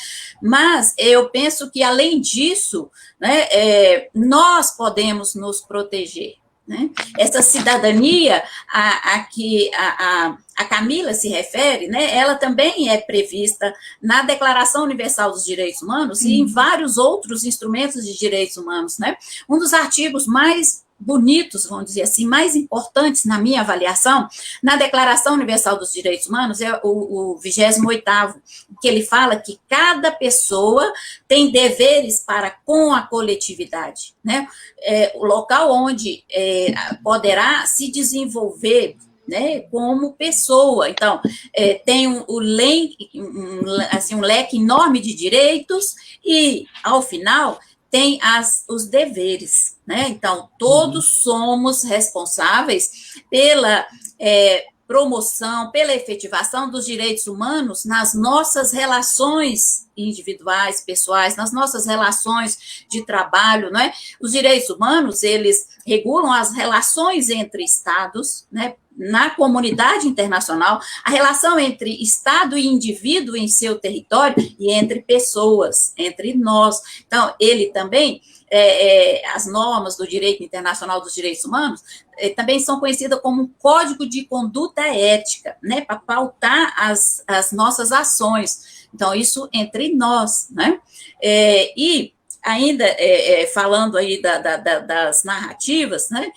Mas eu penso que, além disso, né, nós podemos nos proteger. né? Essa cidadania a que a Camila se refere, né, ela também é prevista na Declaração Universal dos Direitos Humanos e em vários outros instrumentos de direitos humanos, né? Um dos artigos mais bonitos, vamos dizer assim, mais importantes na minha avaliação, na Declaração Universal dos Direitos Humanos, é o 28º, que ele fala que cada pessoa tem deveres para com a coletividade, né? O local onde poderá se desenvolver, né, como pessoa. Então, tem um leque enorme de direitos e, ao final, tem os deveres, né? Então, todos somos responsáveis pela promoção, pela efetivação dos direitos humanos nas nossas relações individuais, pessoais, nas nossas relações de trabalho, né? Os direitos humanos, eles regulam as relações entre estados, né? Na comunidade internacional, a relação entre Estado e indivíduo em seu território e entre pessoas, entre nós. Então, ele também, as normas do direito internacional dos direitos humanos, também são conhecidas como um código de conduta ética, né, para pautar as nossas ações. Então, isso entre nós, né? E ainda falando aí das narrativas, né,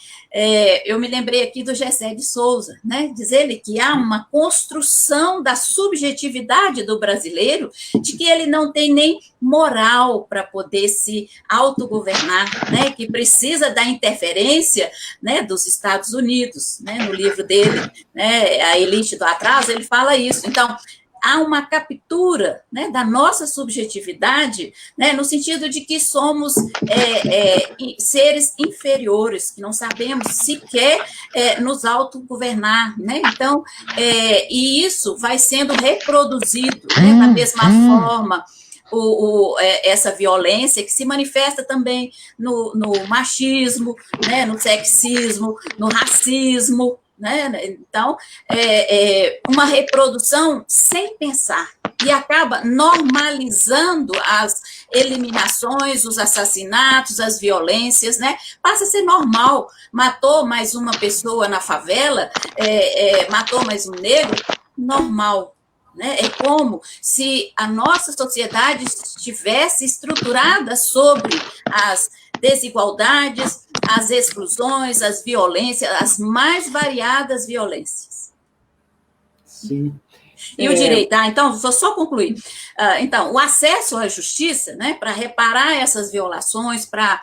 eu me lembrei aqui do Gessé de Souza, né, diz ele que há uma construção da subjetividade do brasileiro, de que ele não tem nem moral para poder se autogovernar, né, que precisa da interferência, né, dos Estados Unidos, né, no livro dele, né, A Elite do Atraso, ele fala isso. Então, há uma captura, né, da nossa subjetividade, né, no sentido de que somos seres inferiores, que não sabemos sequer nos autogovernar, né? Então, e isso vai sendo reproduzido, né, da mesma forma. Essa violência que se manifesta também no machismo, né, no sexismo, no racismo, né? Então, uma reprodução sem pensar, e acaba normalizando as eliminações, os assassinatos, as violências, né? Passa a ser normal. Matou mais uma pessoa na favela, matou mais um negro, normal. Né? É como se a nossa sociedade estivesse estruturada sobre as desigualdades, as exclusões, as violências, as mais variadas violências. Sim. E o direito, então, vou só concluir. Então, o acesso à justiça, né, para reparar essas violações, para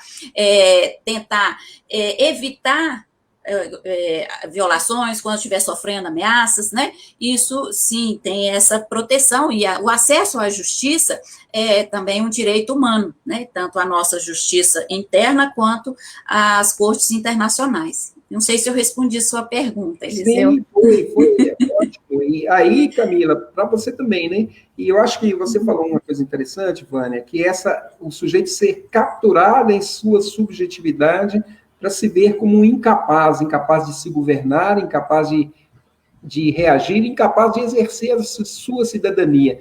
tentar evitar violações quando estiver sofrendo ameaças, né? Isso, sim, tem essa proteção, e o acesso à justiça é também um direito humano, né? Tanto a nossa justiça interna quanto as cortes internacionais. Não sei se eu respondi a sua pergunta, Eliseu. Sim, foi ótimo. E aí, Camila, para você também, né? E eu acho que você falou uma coisa interessante, Vânia, que o sujeito ser capturado em sua subjetividade para se ver como um incapaz de se governar, incapaz de reagir, incapaz de exercer a sua cidadania.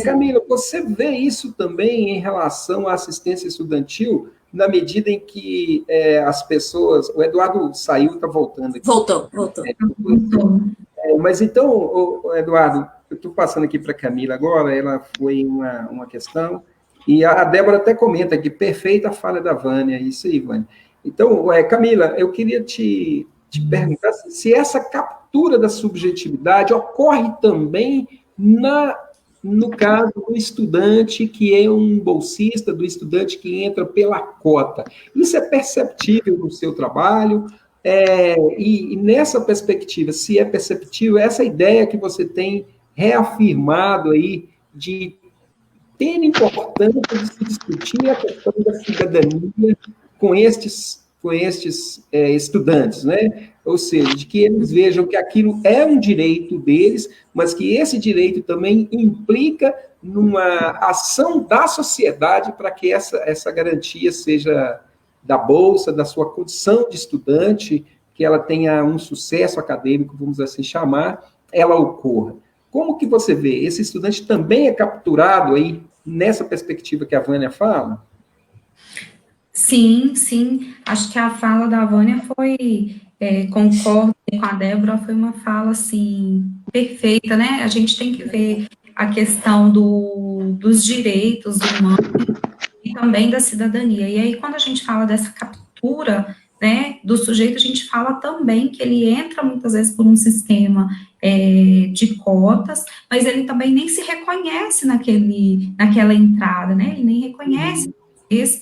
Camila, você vê isso também em relação à assistência estudantil, na medida em que as pessoas... O Eduardo saiu, está voltando aqui. Voltou. Mas então, Eduardo, eu estou passando aqui para a Camila agora, ela foi uma questão, e a Débora até comenta aqui, perfeita a fala da Vânia, isso aí, Vânia. Então, Camila, eu queria te perguntar se essa captura da subjetividade ocorre também no caso do estudante que é um bolsista, do estudante que entra pela cota. Isso é perceptível no seu trabalho? E nessa perspectiva, se é perceptível, essa ideia que você tem reafirmado aí de ter importância de se discutir a questão da cidadania com estes estudantes, né? Ou seja, de que eles vejam que aquilo é um direito deles, mas que esse direito também implica numa ação da sociedade para que essa garantia seja da bolsa, da sua condição de estudante, que ela tenha um sucesso acadêmico, vamos assim chamar, ela ocorra. Como que você vê? Esse estudante também é capturado aí nessa perspectiva que a Vânia fala? Sim, sim. Acho que a fala da Vânia foi, concordo com a Débora, foi uma fala, assim, perfeita, né? A gente tem que ver a questão dos direitos humanos e também da cidadania. E aí, quando a gente fala dessa captura, né, do sujeito, a gente fala também que ele entra muitas vezes por um sistema de cotas, mas ele também nem se reconhece naquela entrada, né? Ele nem reconhece.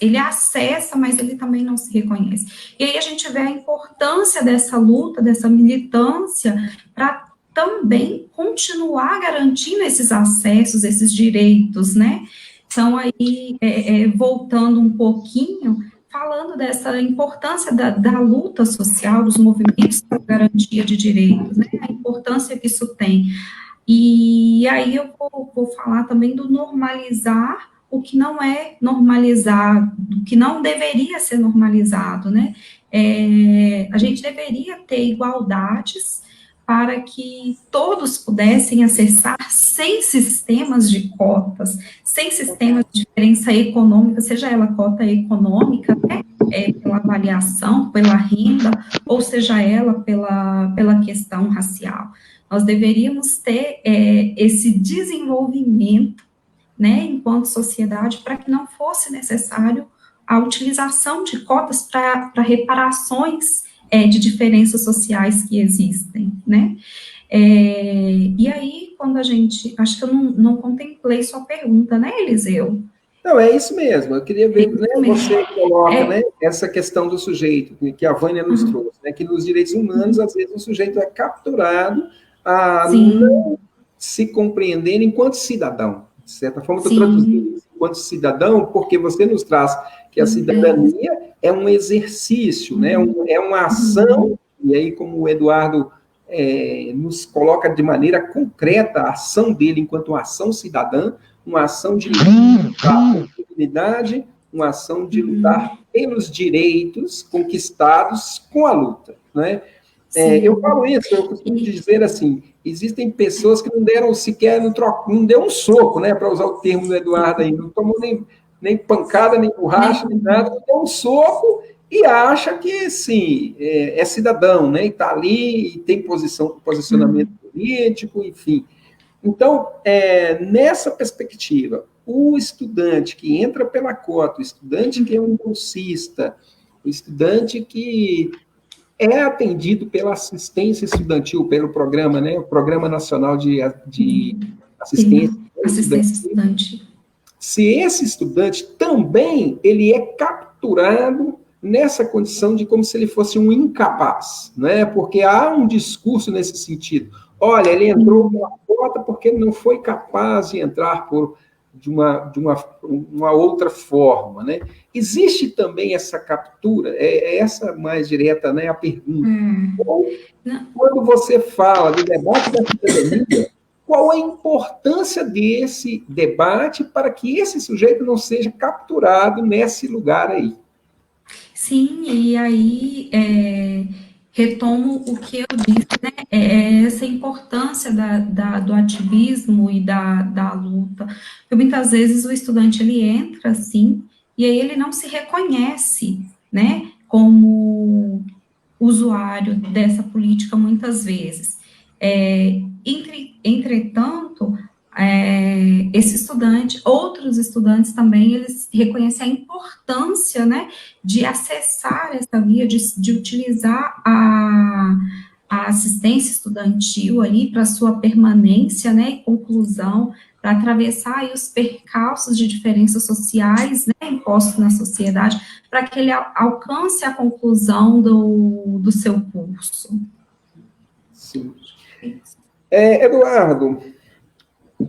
Ele acessa, mas ele também não se reconhece. E aí a gente vê a importância dessa luta, dessa militância, para também continuar garantindo esses acessos, esses direitos, né? Então, aí, voltando um pouquinho, falando dessa importância da luta social, dos movimentos para garantia de direitos, né? A importância que isso tem. E aí eu vou falar também do normalizar o que não é normalizado, o que não deveria ser normalizado, né? A gente deveria ter igualdades para que todos pudessem acessar sem sistemas de cotas, sem sistemas de diferença econômica, seja ela cota econômica, né? Pela avaliação, pela renda, ou seja ela pela questão racial. Nós deveríamos ter esse desenvolvimento, né, enquanto sociedade, para que não fosse necessário a utilização de cotas para reparações de diferenças sociais que existem, né? E aí, quando a gente... Acho que eu não contemplei sua pergunta, né, Eliseu? Não, é isso mesmo. Eu queria ver, né, você coloca, né, essa questão do sujeito, que a Vânia nos trouxe, né, que nos direitos humanos, às vezes, o sujeito é capturado a não se compreender enquanto cidadão. De certa forma, estou traduzindo isso enquanto cidadão, porque você nos traz que a cidadania é um exercício, né, é uma ação, e aí, como o Eduardo nos coloca de maneira concreta a ação dele enquanto uma ação cidadã, uma ação de lutar por dignidade, uma ação de lutar pelos direitos conquistados com a luta, né? Eu falo isso, eu costumo dizer assim, existem pessoas que não deram sequer, não deu um soco, né, para usar o termo do Eduardo aí, não tomou nem pancada, nem borracha, nem nada, não deu um soco e acha que, sim, é cidadão, né, e está ali, e tem posicionamento político, enfim. Então, nessa perspectiva, o estudante que entra pela cota, o estudante que é um bolsista, o estudante que é atendido pela assistência estudantil, pelo programa, né, o Programa Nacional de Assistência Estudantil. Se esse estudante também ele é capturado nessa condição de como se ele fosse um incapaz, né? Porque há um discurso nesse sentido. Olha, ele entrou pela cota porque ele não foi capaz de entrar de uma outra forma, né? Existe também essa captura, essa mais direta, né, a pergunta. Ou, quando você fala do debate da cidadania, qual a importância desse debate para que esse sujeito não seja capturado nesse lugar aí? Sim, e aí retomo o que eu disse, né? Essa importância do ativismo e da luta. Porque muitas vezes o estudante ele entra assim, e aí ele não se reconhece, né, como usuário dessa política muitas vezes. Entretanto, esse estudante, outros estudantes também, eles reconhecem a importância, né, de acessar essa via, de utilizar a assistência estudantil ali para sua permanência, né, e conclusão, para atravessar aí os percalços de diferenças sociais, né, impostos na sociedade, para que ele alcance a conclusão do seu curso. Sim. Eduardo,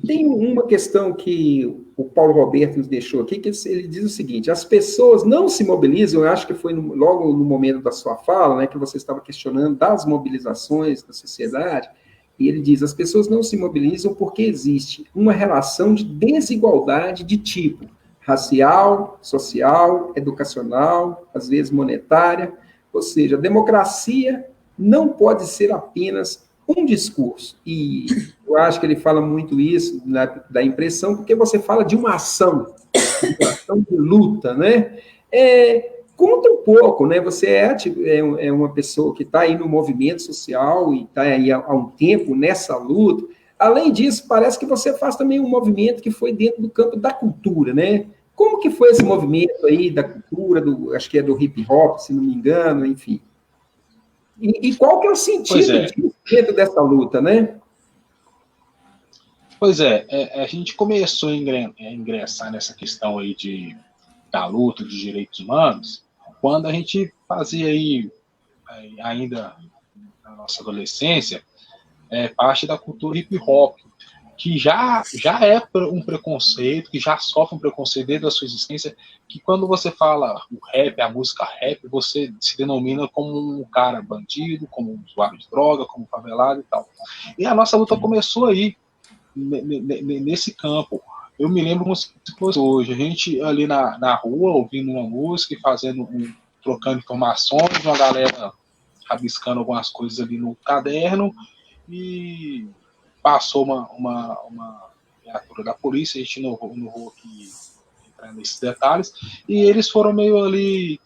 tem uma questão que o Paulo Roberto nos deixou aqui, que ele diz o seguinte: as pessoas não se mobilizam, eu acho que foi logo no momento da sua fala, né, que você estava questionando das mobilizações da sociedade, e ele diz, as pessoas não se mobilizam porque existe uma relação de desigualdade de tipo racial, social, educacional, às vezes monetária, ou seja, a democracia não pode ser apenas um discurso, e eu acho que ele fala muito isso, da impressão, porque você fala de uma ação de luta, né? Conta um pouco, né? Você é uma pessoa que está aí no movimento social e está aí há um tempo nessa luta. Além disso, parece que você faz também um movimento que foi dentro do campo da cultura, né? Como que foi esse movimento aí da cultura, acho que é do hip hop, se não me engano, enfim. E qual que é o sentido disso dentro dessa luta, né? Pois é, a gente começou a ingressar nessa questão aí da luta dos direitos humanos quando a gente fazia aí, ainda na nossa adolescência, parte da cultura hip hop, que já é um preconceito, que já sofre um preconceito desde a sua existência, que quando você fala o rap, a música rap, você se denomina como um cara bandido, como um usuário de droga, como um favelado e tal. E a nossa luta começou aí, nesse campo. Eu me lembro como se fosse hoje, a gente ali na rua, ouvindo uma música e trocando informações, uma galera rabiscando algumas coisas ali no caderno, e passou uma viatura da polícia, a gente não vou aqui entrar nesses detalhes, e eles foram meio ali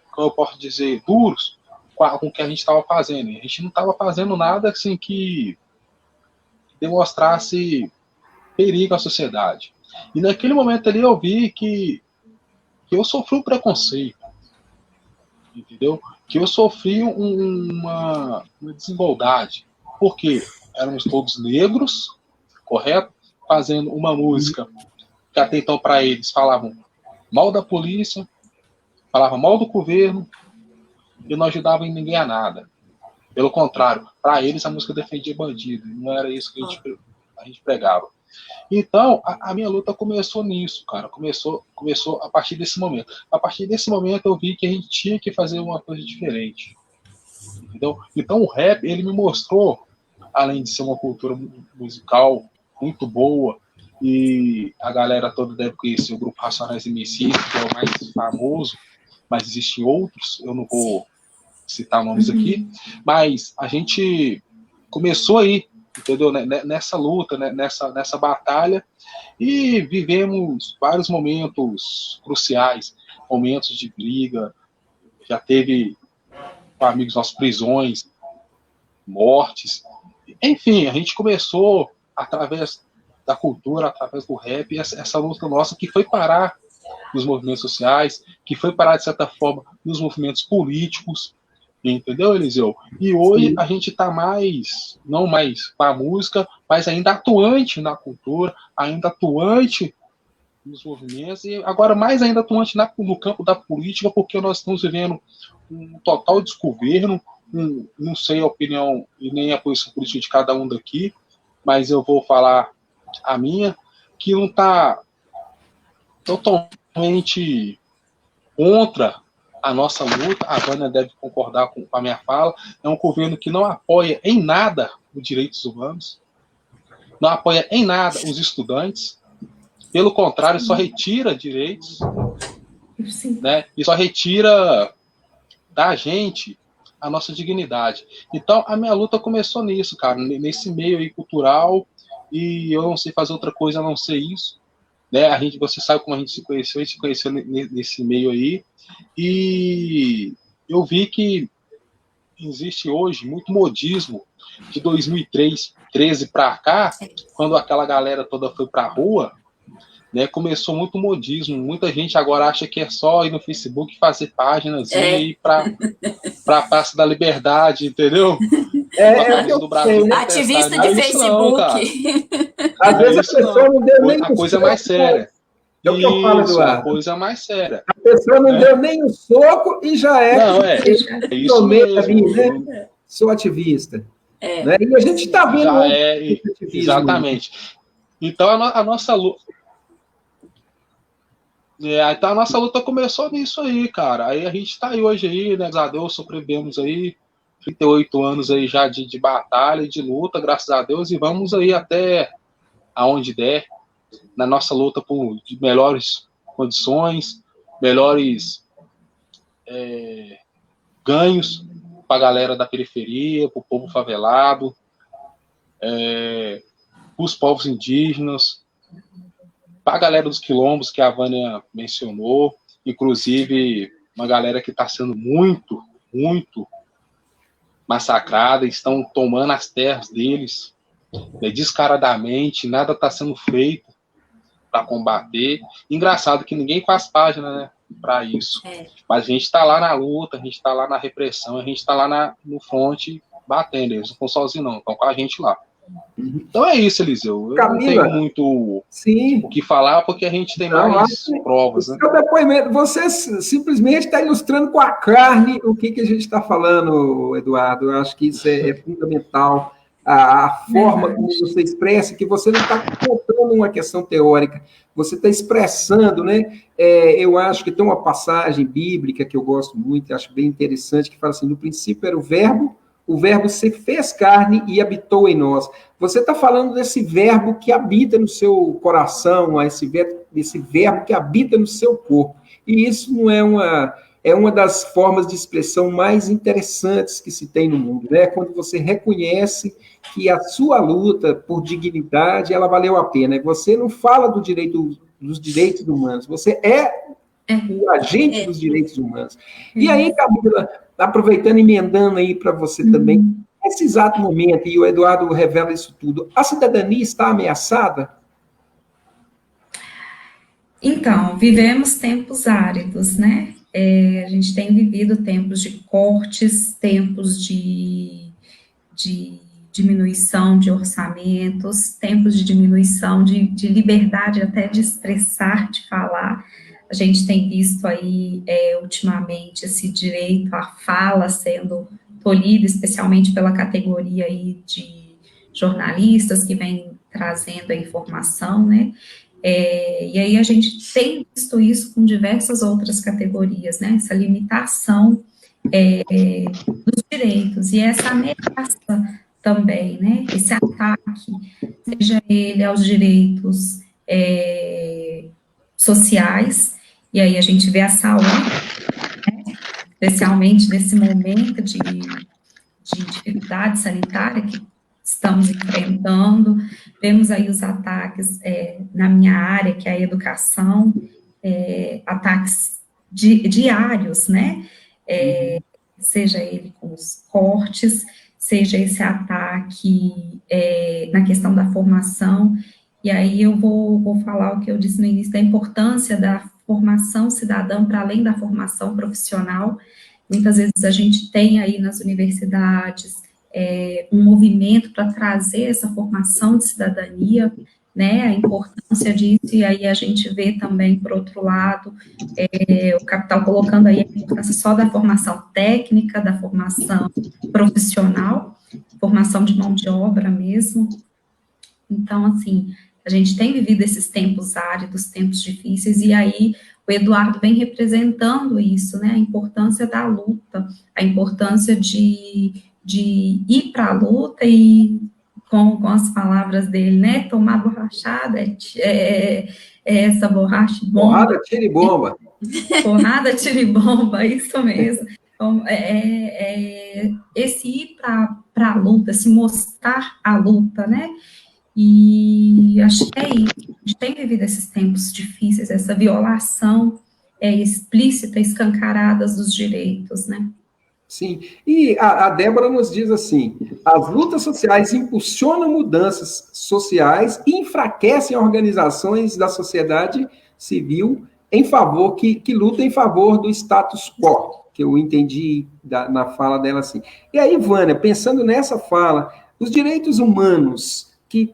como eu posso dizer, duros com o que a gente estava fazendo. A gente não estava fazendo nada assim que demonstrasse perigo à sociedade. E naquele momento ali eu vi que eu sofri um preconceito, entendeu? Que eu sofri uma desigualdade, porque éramos todos negros, correto? Fazendo uma música que até então para eles falavam mal da polícia, falavam mal do governo, e não ajudavam ninguém a nada. Pelo contrário, para eles a música defendia bandido, não era isso que a gente pregava. Então, a minha luta começou nisso, cara. Começou a partir desse momento. A partir desse momento eu vi que a gente tinha que fazer uma coisa diferente. Entendeu? Então o rap, ele me mostrou, além de ser uma cultura musical muito boa, e a galera toda deve conhecer o grupo Racionais MCs, que é o mais famoso, mas existem outros, eu não vou citar nomes aqui, mas a gente começou aí, entendeu? Nessa luta, nessa batalha, e vivemos vários momentos cruciais, momentos de briga, já teve com amigos nossos prisões, mortes, enfim, a gente começou através da cultura, através do rap, essa luta nossa que foi parar nos movimentos sociais, que foi parar, de certa forma, nos movimentos políticos, entendeu, Eliseu? E hoje Sim. A gente está não mais com a música, mas ainda atuante na cultura, ainda atuante nos movimentos, e agora mais ainda atuante no campo da política, porque nós estamos vivendo um total desgoverno, não sei a opinião e nem a posição política de cada um daqui, mas eu vou falar a minha, que não está totalmente contra a nossa luta. A Vânia deve concordar com a minha fala. É um governo que não apoia em nada os direitos humanos, não apoia em nada os estudantes, pelo contrário, só retira direitos, né? E só retira da gente a nossa dignidade. Então, a minha luta começou nisso, cara, nesse meio aí cultural, e eu não sei fazer outra coisa a não ser isso, né? Você sabe como a gente se conheceu nesse meio aí, e eu vi que existe hoje muito modismo de 2013 para cá, quando aquela galera toda foi para a rua, né, começou muito modismo. Muita gente agora acha que é só ir no Facebook fazer páginas e ir para a Praça da Liberdade, entendeu? Do Brasil, ativista de Facebook. Não, às vezes a pessoa não deu nem a coisa mais séria. É o que eu falo, Eduardo. A coisa mais séria. A pessoa não deu nem um soco e já é. Não, é isso mesmo. Né? Sou ativista. Né? E a gente está vendo. Já exatamente. Então a nossa luta. Então a nossa luta começou nisso aí, cara. Aí a gente está aí hoje aí, né? Graças a Deus, sobrevivemos aí 38 anos aí já de batalha, de luta, graças a Deus, e vamos aí até aonde der, na nossa luta por melhores condições, melhores ganhos para a galera da periferia, para o povo favelado, para os povos indígenas, para a galera dos quilombos que a Vânia mencionou, inclusive uma galera que está sendo muito, muito massacrada, estão tomando as terras deles, né, descaradamente, nada está sendo feito para combater. Engraçado que ninguém faz página, né, para isso. Mas a gente está lá na luta, a gente está lá na repressão, a gente está lá no fronte batendo. Eles não estão sozinhos, não, estão com a gente lá. Então é isso, Eliseu. Eu Camila, não tenho muito sim, o que falar, porque a gente tem mais provas. Né? Seu depoimento, você simplesmente está ilustrando com a carne o que a gente está falando, Eduardo. Eu acho que isso é fundamental. A forma como você expressa, que você não está contando uma questão teórica, você está expressando, né? Eu acho que tem uma passagem bíblica que eu gosto muito, acho bem interessante, que fala assim, no princípio era o verbo se fez carne e habitou em nós. Você está falando desse verbo que habita no seu coração, esse verbo que habita no seu corpo. E isso não é uma das formas de expressão mais interessantes que se tem no mundo, né? Quando você reconhece que a sua luta por dignidade, ela valeu a pena. Você não fala dos direitos humanos, você é o agente dos direitos humanos. E aí, Camila, aproveitando, emendando aí para você também, nesse exato momento, e o Eduardo revela isso tudo, a cidadania está ameaçada? Então, vivemos tempos áridos, né? A gente tem vivido tempos de cortes, tempos de diminuição de orçamentos, tempos de diminuição de liberdade até de expressar, de falar. A gente tem visto aí, ultimamente, esse direito à fala sendo tolhido, especialmente pela categoria aí de jornalistas que vem trazendo a informação, né? E aí a gente tem visto isso com diversas outras categorias, né? Essa limitação dos direitos e essa ameaça também, né? Esse ataque, seja ele aos direitos sociais, e aí a gente vê a saúde, né? Especialmente nesse momento de dificuldade sanitária que estamos enfrentando, vemos aí os ataques na minha área, que é a educação, ataques diários, né? Seja ele com os cortes, seja esse ataque na questão da formação, e aí eu vou falar o que eu disse no início, da importância da formação cidadã para além da formação profissional. Muitas vezes a gente tem aí nas universidades um movimento para trazer essa formação de cidadania, né, a importância disso, e aí a gente vê também, por outro lado, o capital colocando aí a importância só da formação técnica, da formação profissional, formação de mão de obra mesmo. Então, assim, a gente tem vivido esses tempos áridos, tempos difíceis, e aí o Eduardo vem representando isso, né, a importância da luta, a importância de ir para a luta e, com as palavras dele, né, tomar borrachada, essa borracha bomba. Porrada, tira e bomba. Porrada, tira e bomba, isso mesmo. Então, esse ir para a luta, se mostrar a luta, né, e acho que é isso. A gente tem vivido esses tempos difíceis, essa violação explícita, escancarada dos direitos, né. Sim, e a Débora nos diz assim, as lutas sociais impulsionam mudanças sociais e enfraquecem organizações da sociedade civil em favor, que lutam em favor do status quo, que eu entendi na fala dela assim. E aí, Vânia, pensando nessa fala, os direitos humanos que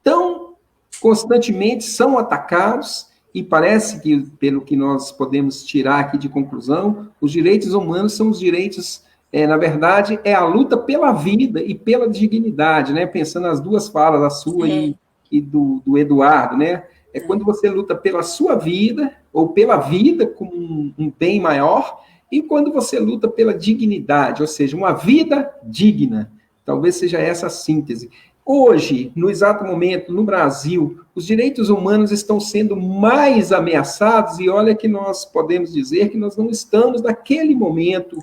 tão constantemente são atacados, e parece que, pelo que nós podemos tirar aqui de conclusão, os direitos humanos são os direitos, na verdade, é a luta pela vida e pela dignidade, né? Pensando nas duas falas, a sua e do Eduardo, né? É quando você luta pela sua vida, ou pela vida como um bem maior, e quando você luta pela dignidade, ou seja, uma vida digna. Talvez seja essa a síntese. Hoje, no exato momento, no Brasil, os direitos humanos estão sendo mais ameaçados, e olha que nós podemos dizer que nós não estamos naquele momento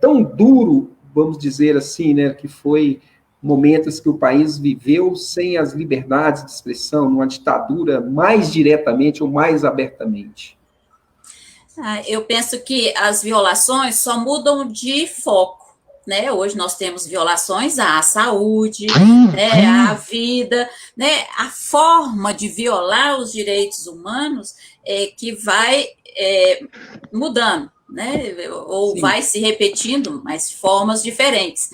tão duro, vamos dizer assim, né, que foi momentos que o país viveu sem as liberdades de expressão, numa ditadura mais diretamente ou mais abertamente. Eu penso que as violações só mudam de foco, né? Hoje nós temos violações à saúde, né, à vida, né? A forma de violar os direitos humanos que vai mudando, né? Ou Sim. vai se repetindo, mas formas diferentes.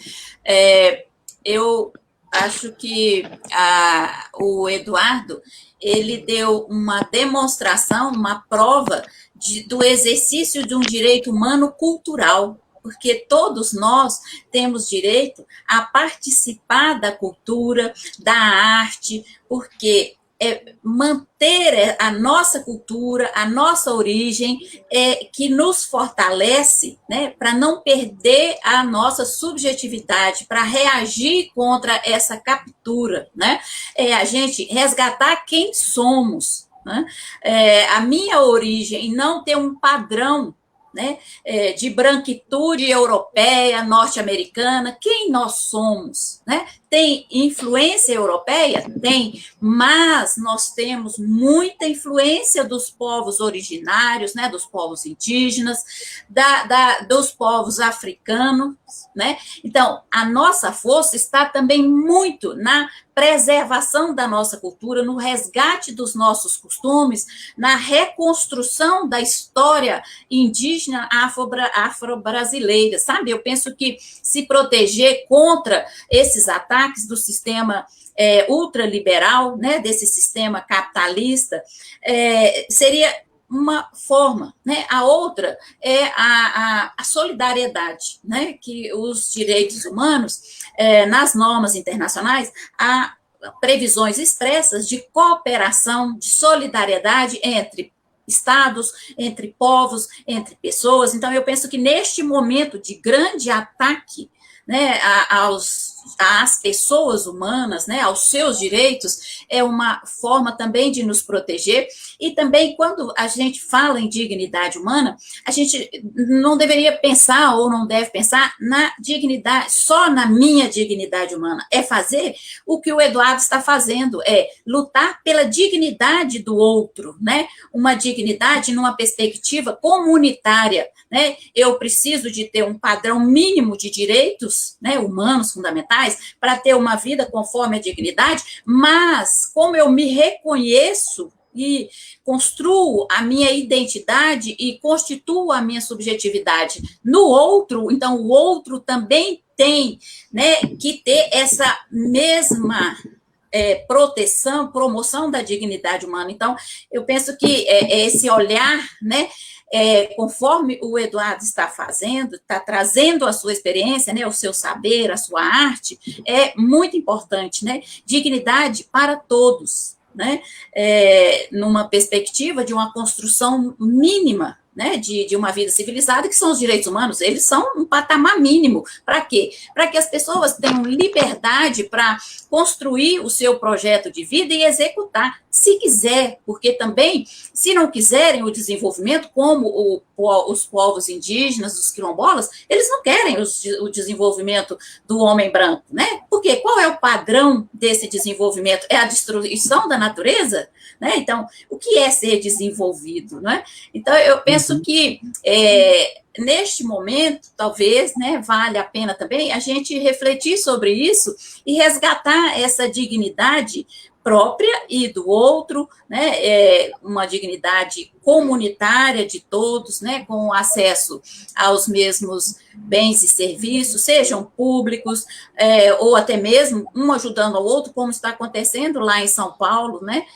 Eu acho que o Eduardo, ele deu uma demonstração, uma prova do exercício de um direito humano cultural, porque todos nós temos direito a participar da cultura, da arte, porque manter a nossa cultura, a nossa origem, que nos fortalece, né, para não perder a nossa subjetividade, para reagir contra essa captura, né, a gente resgatar quem somos, né, a minha origem, e não ter um padrão, né, de branquitude europeia, norte-americana, quem nós somos, né? Tem influência europeia? Tem, mas nós temos muita influência dos povos originários, né, dos povos indígenas, dos povos africanos, né? Então, a nossa força está também muito na preservação da nossa cultura, no resgate dos nossos costumes, na reconstrução da história indígena afro-brasileira, sabe? Eu penso que se proteger contra esses ataques do sistema ultraliberal, né, desse sistema capitalista, seria uma forma, né? A outra é a solidariedade, né? Que os direitos humanos, nas normas internacionais, há previsões expressas de cooperação, de solidariedade entre estados, entre povos, entre pessoas. Então, eu penso que neste momento de grande ataque, né, às pessoas humanas, né, aos seus direitos, é uma forma também de nos proteger. E também, quando a gente fala em dignidade humana, a gente não deveria pensar ou não deve pensar na dignidade, só na minha dignidade humana. É fazer o que o Eduardo está fazendo, é lutar pela dignidade do outro, né? Uma dignidade numa perspectiva comunitária, né? Eu preciso de ter um padrão mínimo de direitos, né, humanos fundamentais para ter uma vida conforme a dignidade, mas como eu me reconheço e construo a minha identidade e constituo a minha subjetividade no outro, então o outro também tem, né, que ter essa mesma proteção, promoção da dignidade humana. Então, eu penso que esse olhar, né, conforme o Eduardo está fazendo, está trazendo a sua experiência, né, o seu saber, a sua arte, é muito importante, né? Dignidade para todos, né? Numa perspectiva de uma construção mínima, né, de uma vida civilizada, que são os direitos humanos. Eles são um patamar mínimo. Para quê? Para que as pessoas tenham liberdade para construir o seu projeto de vida e executar, se quiser, porque também, se não quiserem o desenvolvimento, como os povos indígenas, os quilombolas, eles não querem o desenvolvimento do homem branco, né? Porque qual é o padrão desse desenvolvimento? É a destruição da natureza? Né? Então, o que é ser desenvolvido? Né? Então, eu penso que neste momento, talvez, né, vale a pena também a gente refletir sobre isso e resgatar essa dignidade própria e do outro, né, uma dignidade comunitária de todos, né, com acesso aos mesmos bens e serviços, sejam públicos, ou até mesmo um ajudando ao outro, como está acontecendo lá em São Paulo, né,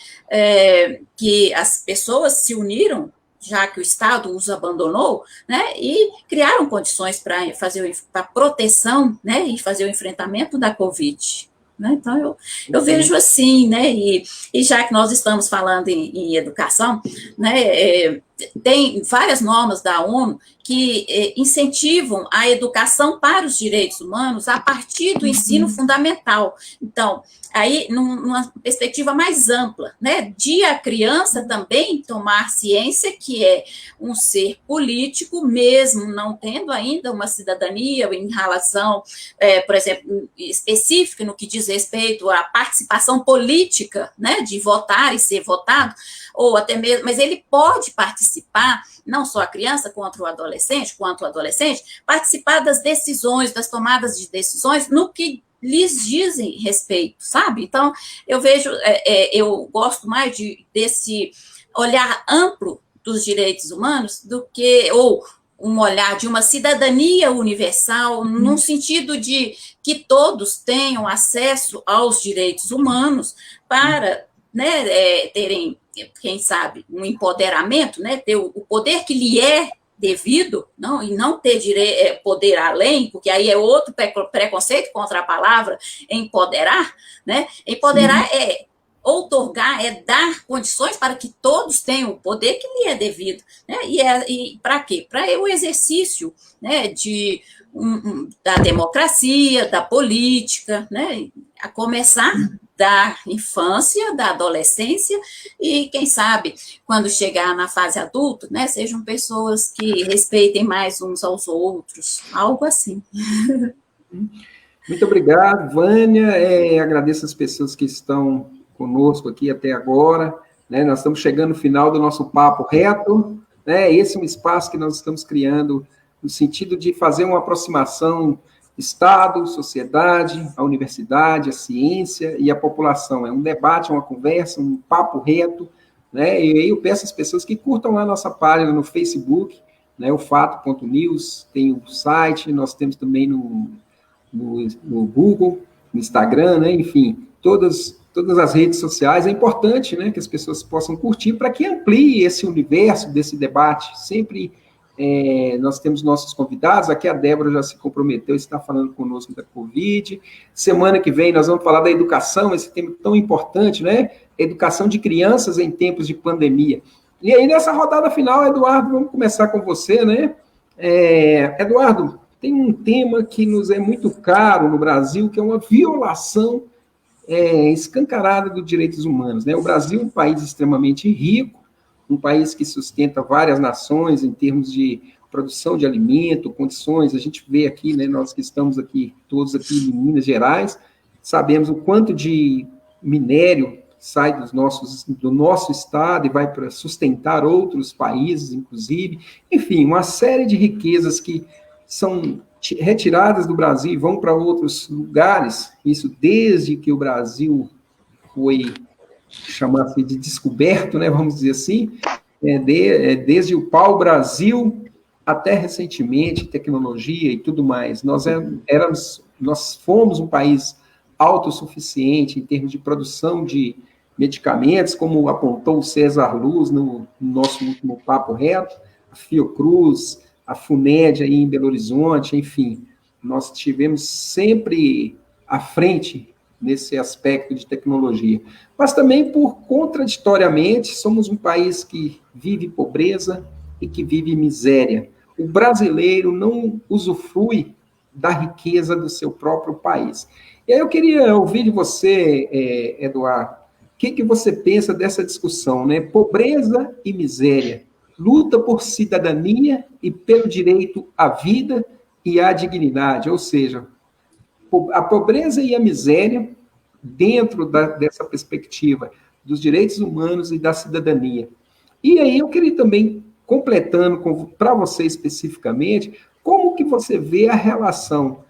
que as pessoas se uniram, já que o Estado os abandonou, né, e criaram condições para fazer a proteção, né, e fazer o enfrentamento da Covid. Né? Então, eu vejo assim, né, e já que nós estamos falando em educação, né, tem várias normas da ONU que incentivam a educação para os direitos humanos a partir do ensino fundamental. Então, aí, numa perspectiva mais ampla, né, de a criança também tomar ciência que é um ser político, mesmo não tendo ainda uma cidadania em relação, por exemplo, específica no que diz respeito à participação política, né, de votar e ser votado, ou até mesmo, mas ele pode participar participar, não só a criança quanto o adolescente, participar das decisões, das tomadas de decisões, no que lhes dizem respeito, sabe? Então, eu vejo, eu gosto mais desse olhar amplo dos direitos humanos do que, ou um olhar de uma cidadania universal, no sentido de que todos tenham acesso aos direitos humanos para, né, terem, quem sabe, um empoderamento, né, ter o poder que lhe é devido, não, e não ter poder além, porque aí é outro preconceito contra a palavra empoderar, né? Empoderar Sim. é outorgar, é dar condições para que todos tenham o poder que lhe é devido, né? E para quê? Para o exercício, né, da democracia, da política, né? A começar da infância, da adolescência, e quem sabe, quando chegar na fase adulta, né, sejam pessoas que respeitem mais uns aos outros, algo assim. Muito obrigado, Vânia, agradeço as pessoas que estão conosco aqui até agora, né, nós estamos chegando no final do nosso Papo Reto, né, esse é um espaço que nós estamos criando no sentido de fazer uma aproximação Estado, sociedade, a universidade, a ciência e a população. É um debate, uma conversa, um papo reto, né? E aí eu peço às pessoas que curtam lá a nossa página no Facebook, né? O fato.news, tem o site, nós temos também no Google, no Instagram, né? Enfim, todas as redes sociais. É importante, né, que as pessoas possam curtir para que amplie esse universo desse debate. Sempre nós temos nossos convidados, aqui a Débora já se comprometeu, está falando conosco da Covid, semana que vem nós vamos falar da educação, esse tema tão importante, né, educação de crianças em tempos de pandemia. E aí, nessa rodada final, Eduardo, vamos começar com você, né, Eduardo, tem um tema que nos é muito caro no Brasil, que é uma violação escancarada dos direitos humanos, né, o Brasil é um país extremamente rico, um país que sustenta várias nações em termos de produção de alimento, condições, a gente vê aqui, né, nós que estamos aqui, todos aqui em Minas Gerais, sabemos o quanto de minério sai do nosso estado e vai para sustentar outros países, inclusive, enfim, uma série de riquezas que são retiradas do Brasil e vão para outros lugares, isso desde que o Brasil foi chamar-se de descoberto, né, vamos dizer assim, desde o pau-brasil até recentemente, tecnologia e tudo mais. Nós fomos um país autossuficiente em termos de produção de medicamentos, como apontou o César Luz no nosso último Papo Reto, a Fiocruz, a FUNED aí em Belo Horizonte, enfim, nós tivemos sempre à frente nesse aspecto de tecnologia. Mas também, contraditoriamente, somos um país que vive pobreza e que vive miséria. O brasileiro não usufrui da riqueza do seu próprio país. E aí eu queria ouvir de você, Eduardo, o que você pensa dessa discussão, né? Pobreza e miséria, luta por cidadania e pelo direito à vida e à dignidade, ou seja, a pobreza e a miséria dentro dessa perspectiva dos direitos humanos e da cidadania. E aí eu queria também, completando para você especificamente, como que você vê a relação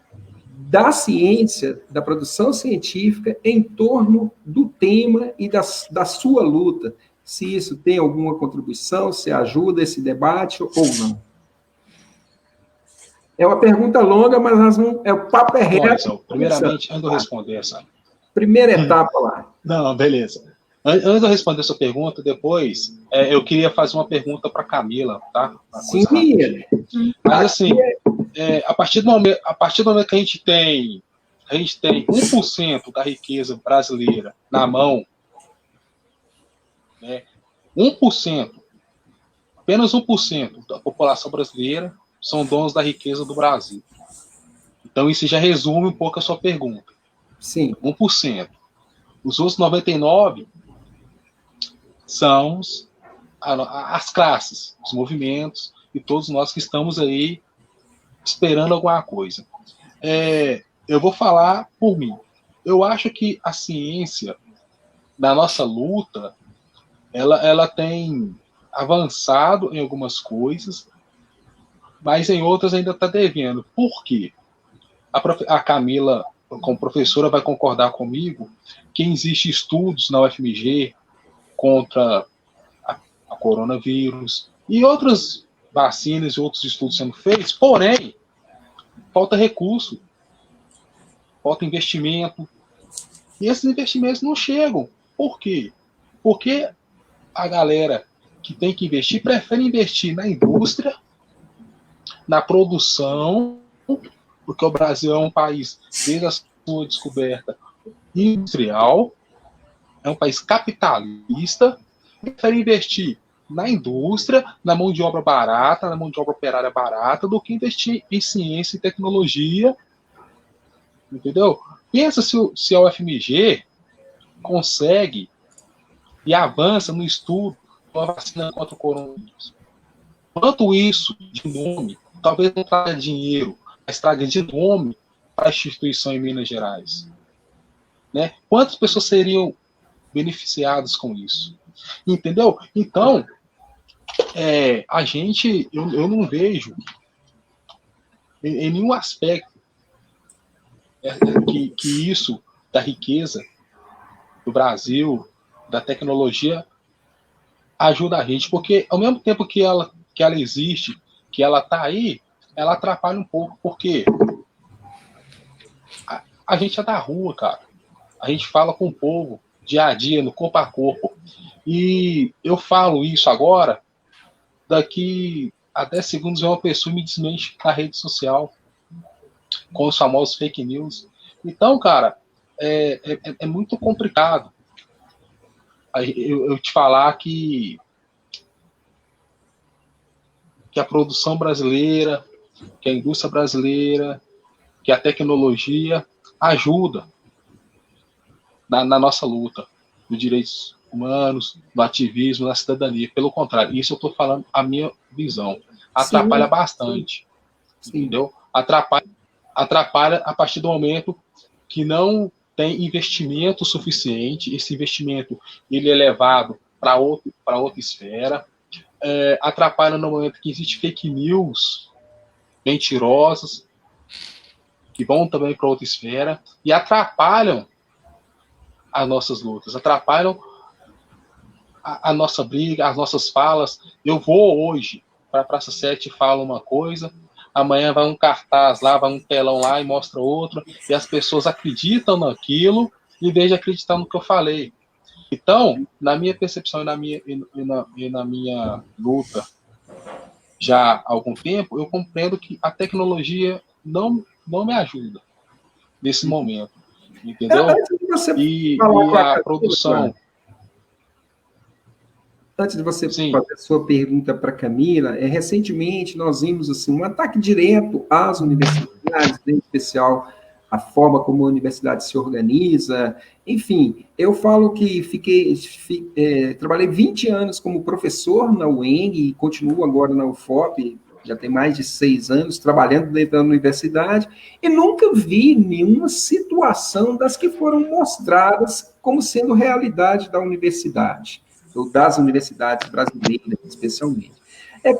da ciência, da produção científica, em torno do tema e da sua luta, se isso tem alguma contribuição, se ajuda esse debate ou não. É uma pergunta longa, mas o papo é reto. Primeiramente, antes de eu responder essa... Primeira etapa lá. Não, beleza. Antes de eu responder essa pergunta, depois, eu queria fazer uma pergunta para a Camila, tá? Sim. Mas, assim, a partir do momento que a gente tem 1% da riqueza brasileira na mão, né, 1%, apenas 1% da população brasileira são donos da riqueza do Brasil. Então, isso já resume um pouco a sua pergunta. Sim. 1%. Os outros 99% são as classes, os movimentos e todos nós que estamos aí esperando alguma coisa. Eu vou falar por mim. Eu acho que a ciência, na nossa luta, ela tem avançado em algumas coisas, mas em outras ainda está devendo. Por quê? A Camila, como professora, vai concordar comigo que existem estudos na UFMG contra a coronavírus e outras vacinas e outros estudos sendo feitos, porém, falta recurso, falta investimento, e esses investimentos não chegam. Por quê? Porque a galera que tem que investir prefere investir na indústria, na produção, porque o Brasil é um país, desde a sua descoberta, industrial, é um país capitalista, prefere investir na indústria, na mão de obra barata, na mão de obra operária barata, do que investir em ciência e tecnologia, entendeu? Pensa se a UFMG consegue e avança no estudo da vacina contra o coronavírus. Quanto isso de nome, talvez não traga dinheiro, mas traga de nome para a instituição em Minas Gerais. Né? Quantas pessoas seriam beneficiadas com isso? Entendeu? Então, a gente, eu não vejo em nenhum aspecto que isso da riqueza do Brasil, da tecnologia, ajuda a gente, porque ao mesmo tempo que ela existe, que ela está aí, ela atrapalha um pouco, porque a gente é da rua, cara. A gente fala com o povo dia a dia, no corpo a corpo. E eu falo isso agora, daqui a 10 segundos uma pessoa me desmente na rede social, com os famosos fake news. Então, cara, é muito complicado eu te falar que a produção brasileira, que a indústria brasileira, que a tecnologia ajuda na nossa luta dos direitos humanos, no ativismo, na cidadania. Pelo contrário, isso eu estou falando a minha visão. Atrapalha bastante. Sim. Entendeu? Atrapalha a partir do momento que não tem investimento suficiente. Esse investimento ele é levado para outra esfera. Atrapalha no momento que existe fake news mentirosas, que vão também para outra esfera, e atrapalham as nossas lutas, atrapalham a nossa briga, as nossas falas. Eu vou hoje para a Praça 7 e falo uma coisa, amanhã vai um cartaz lá, vai um telão lá e mostra outra, e as pessoas acreditam naquilo em vez de acreditar no que eu falei. Então, na minha percepção e na minha luta já há algum tempo, eu compreendo que a tecnologia não me ajuda nesse momento, entendeu? E a produção... Antes de você fazer a sua pergunta para a Camila, recentemente nós vimos assim, um ataque direto às universidades, em especial a forma como a universidade se organiza. Enfim, eu falo que trabalhei 20 anos como professor na UENG e continuo agora na UFOP, já tem mais de 6 anos trabalhando dentro da universidade, e nunca vi nenhuma situação das que foram mostradas como sendo realidade da universidade, ou das universidades brasileiras, especialmente.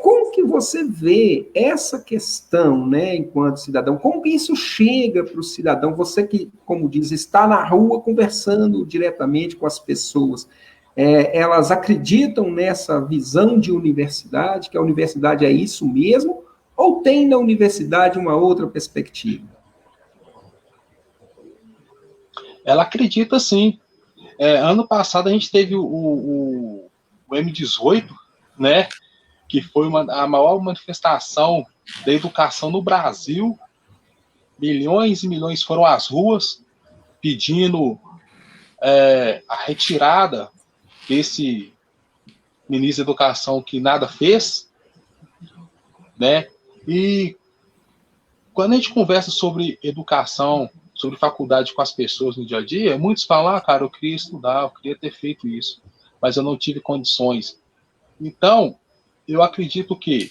Como que você vê essa questão, né, enquanto cidadão? Como que isso chega para o cidadão? Você que, como diz, está na rua conversando diretamente com as pessoas, elas acreditam nessa visão de universidade, que a universidade é isso mesmo, ou tem na universidade uma outra perspectiva? Ela acredita, sim. Ano passado a gente teve o M18, né, que foi a maior manifestação da educação no Brasil. Milhões e milhões foram às ruas pedindo a retirada desse ministro da Educação que nada fez, né? E quando a gente conversa sobre educação, sobre faculdade com as pessoas no dia a dia, muitos falam, cara, eu queria estudar, eu queria ter feito isso, mas eu não tive condições. Então, eu acredito que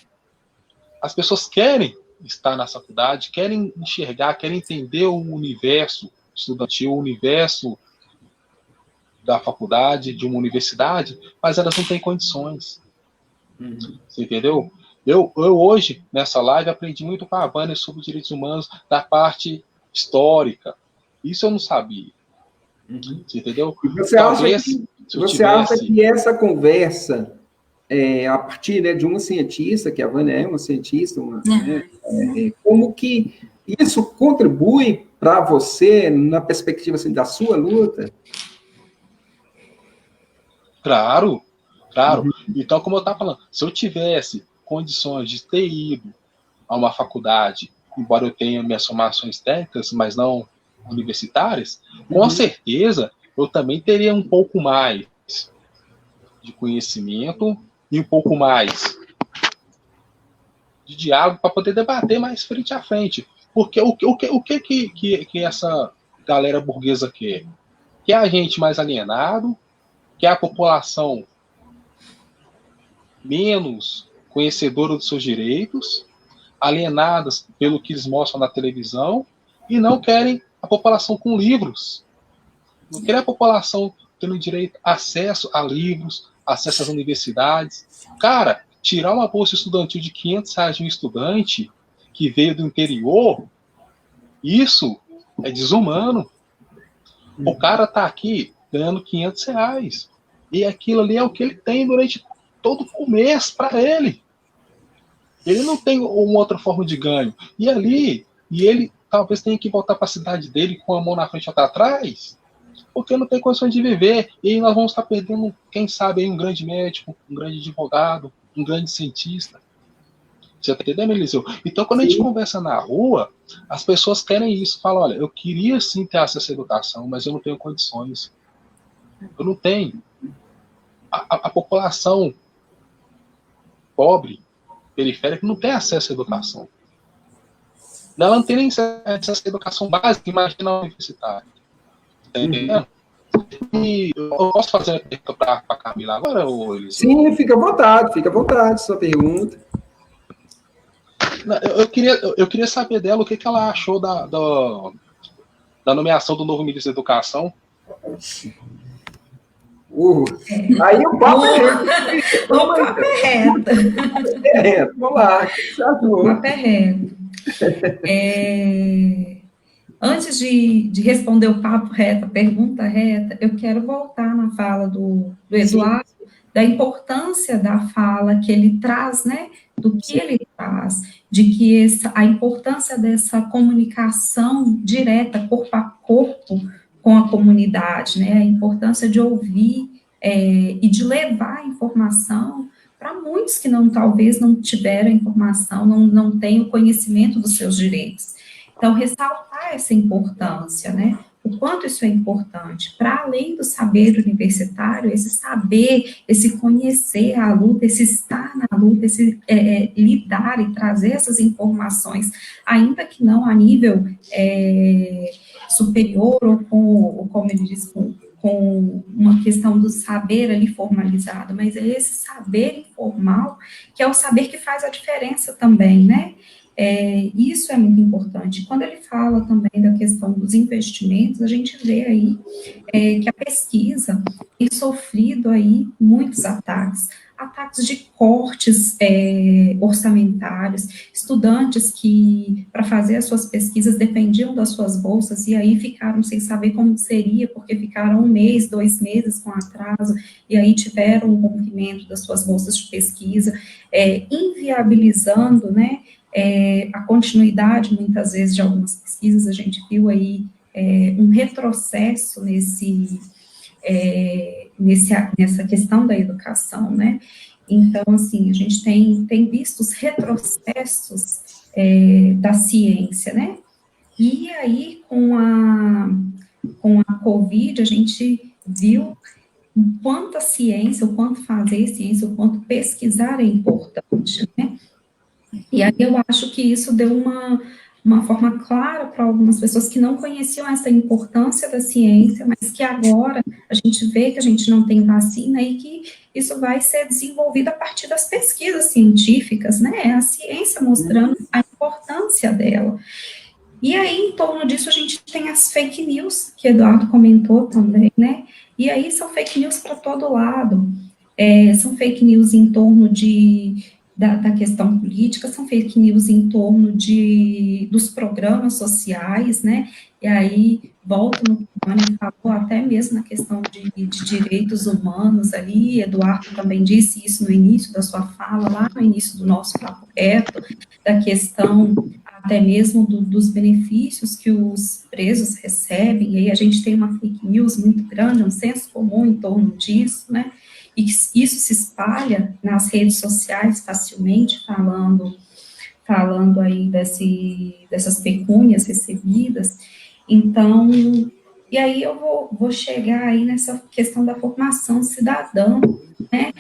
as pessoas querem estar na faculdade, querem enxergar, querem entender o universo estudantil, o universo da faculdade, de uma universidade, mas elas não têm condições. Você entendeu? Eu hoje, nessa live, aprendi muito com a Vânia sobre direitos humanos da parte histórica. Isso eu não sabia. Você entendeu? E você acha que essa conversa, a partir, né, de uma cientista, que a Vânia é uma cientista, como que isso contribui para você, na perspectiva assim, da sua luta? Claro. Então, como eu estava falando, se eu tivesse condições de ter ido a uma faculdade, embora eu tenha minhas formações técnicas, mas não universitárias, com certeza eu também teria um pouco mais de conhecimento e um pouco mais de diálogo para poder debater mais frente a frente. Porque o que essa galera burguesa quer? Quer a gente mais alienado, quer a população menos conhecedora dos seus direitos, alienadas pelo que eles mostram na televisão, e não querem a população com livros. Não querem a população tendo direito a acesso a livros, acesso às universidades. Cara, tirar uma bolsa estudantil de R$500 de um estudante que veio do interior, isso é desumano. O cara tá aqui ganhando R$500. E aquilo ali é o que ele tem durante todo o mês para ele. Ele não tem uma outra forma de ganho. E ele talvez tenha que voltar para a cidade dele com a mão na frente e outra atrás, porque não tem condições de viver. E aí nós vamos estar perdendo, quem sabe, aí um grande médico, um grande advogado, um grande cientista. Você está entendendo, Eliseu? Então, quando a gente conversa na rua, as pessoas querem isso. Falam, olha, eu queria sim ter acesso à educação, mas eu não tenho condições. Eu não tenho. A população pobre, periférica, não tem acesso à educação. Ela não tem nem acesso à educação básica, imagina a universitária. Tá entendendo? E eu posso fazer uma pergunta para a Camila agora, ou Eliseu? Sim, fica à vontade, sua pergunta. Eu queria saber dela o que ela achou da nomeação do novo ministro da Educação. Aí o papo é reto. Vamos lá. O papo é reto. Antes de responder o papo reto, a pergunta reta, eu quero voltar na fala do Eduardo, da importância da fala que ele traz, né? Do que ele traz, de que a importância dessa comunicação direta, corpo a corpo, com a comunidade, né? A importância de ouvir e de levar a informação para muitos que talvez não tiveram informação, não têm o conhecimento dos seus direitos. Então, ressaltar essa importância, né? O quanto isso é importante, para além do saber universitário, esse saber, esse conhecer a luta, esse estar na luta, esse lidar e trazer essas informações, ainda que não a nível superior, ou como ele diz, com uma questão do saber ali formalizado, mas é esse saber informal, que é o saber que faz a diferença também, né? Isso é muito importante. Quando ele fala também da questão dos investimentos, a gente vê aí que a pesquisa tem sofrido aí muitos ataques de cortes orçamentários, estudantes que, para fazer as suas pesquisas, dependiam das suas bolsas, e aí ficaram sem saber como seria, porque ficaram 1 mês, 2 meses com atraso, e aí tiveram um rompimento das suas bolsas de pesquisa, inviabilizando, né, a continuidade, muitas vezes, de algumas pesquisas. A gente viu aí um retrocesso nessa questão da educação, né? Então, assim, a gente tem visto os retrocessos da ciência, né? E aí, com a Covid, a gente viu o quanto a ciência, o quanto fazer ciência, o quanto pesquisar é importante, né? E aí eu acho que isso deu uma forma clara para algumas pessoas que não conheciam essa importância da ciência, mas que agora a gente vê que a gente não tem vacina e que isso vai ser desenvolvido a partir das pesquisas científicas, né? É a ciência mostrando a importância dela. E aí, em torno disso, a gente tem as fake news, que Eduardo comentou também, né? E aí são fake news para todo lado. são fake news em torno da questão política, são fake news em torno dos programas sociais, né? E aí, volto no que o Vânia falou, até mesmo na questão de direitos humanos ali, Eduardo também disse isso no início da sua fala, lá no início do nosso papo reto, da questão até mesmo dos benefícios que os presos recebem, e aí a gente tem uma fake news muito grande, um senso comum em torno disso, né? E isso se espalha nas redes sociais facilmente, falando aí dessas pecúnias recebidas. Então, e aí eu vou chegar aí nessa questão da formação cidadã, né?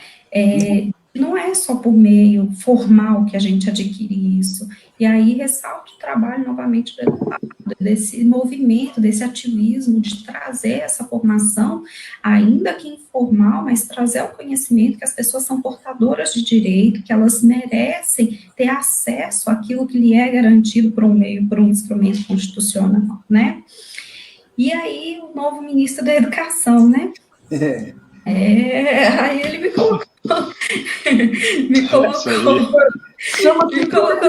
Não é só por meio formal que a gente adquire isso. E aí ressalto o trabalho, novamente, do Eduardo, desse movimento, desse ativismo, de trazer essa formação, ainda que informal, mas trazer o conhecimento que as pessoas são portadoras de direito, que elas merecem ter acesso àquilo que lhe é garantido por um instrumento constitucional, né? E aí, o novo ministro da Educação, né? Aí ele me colocou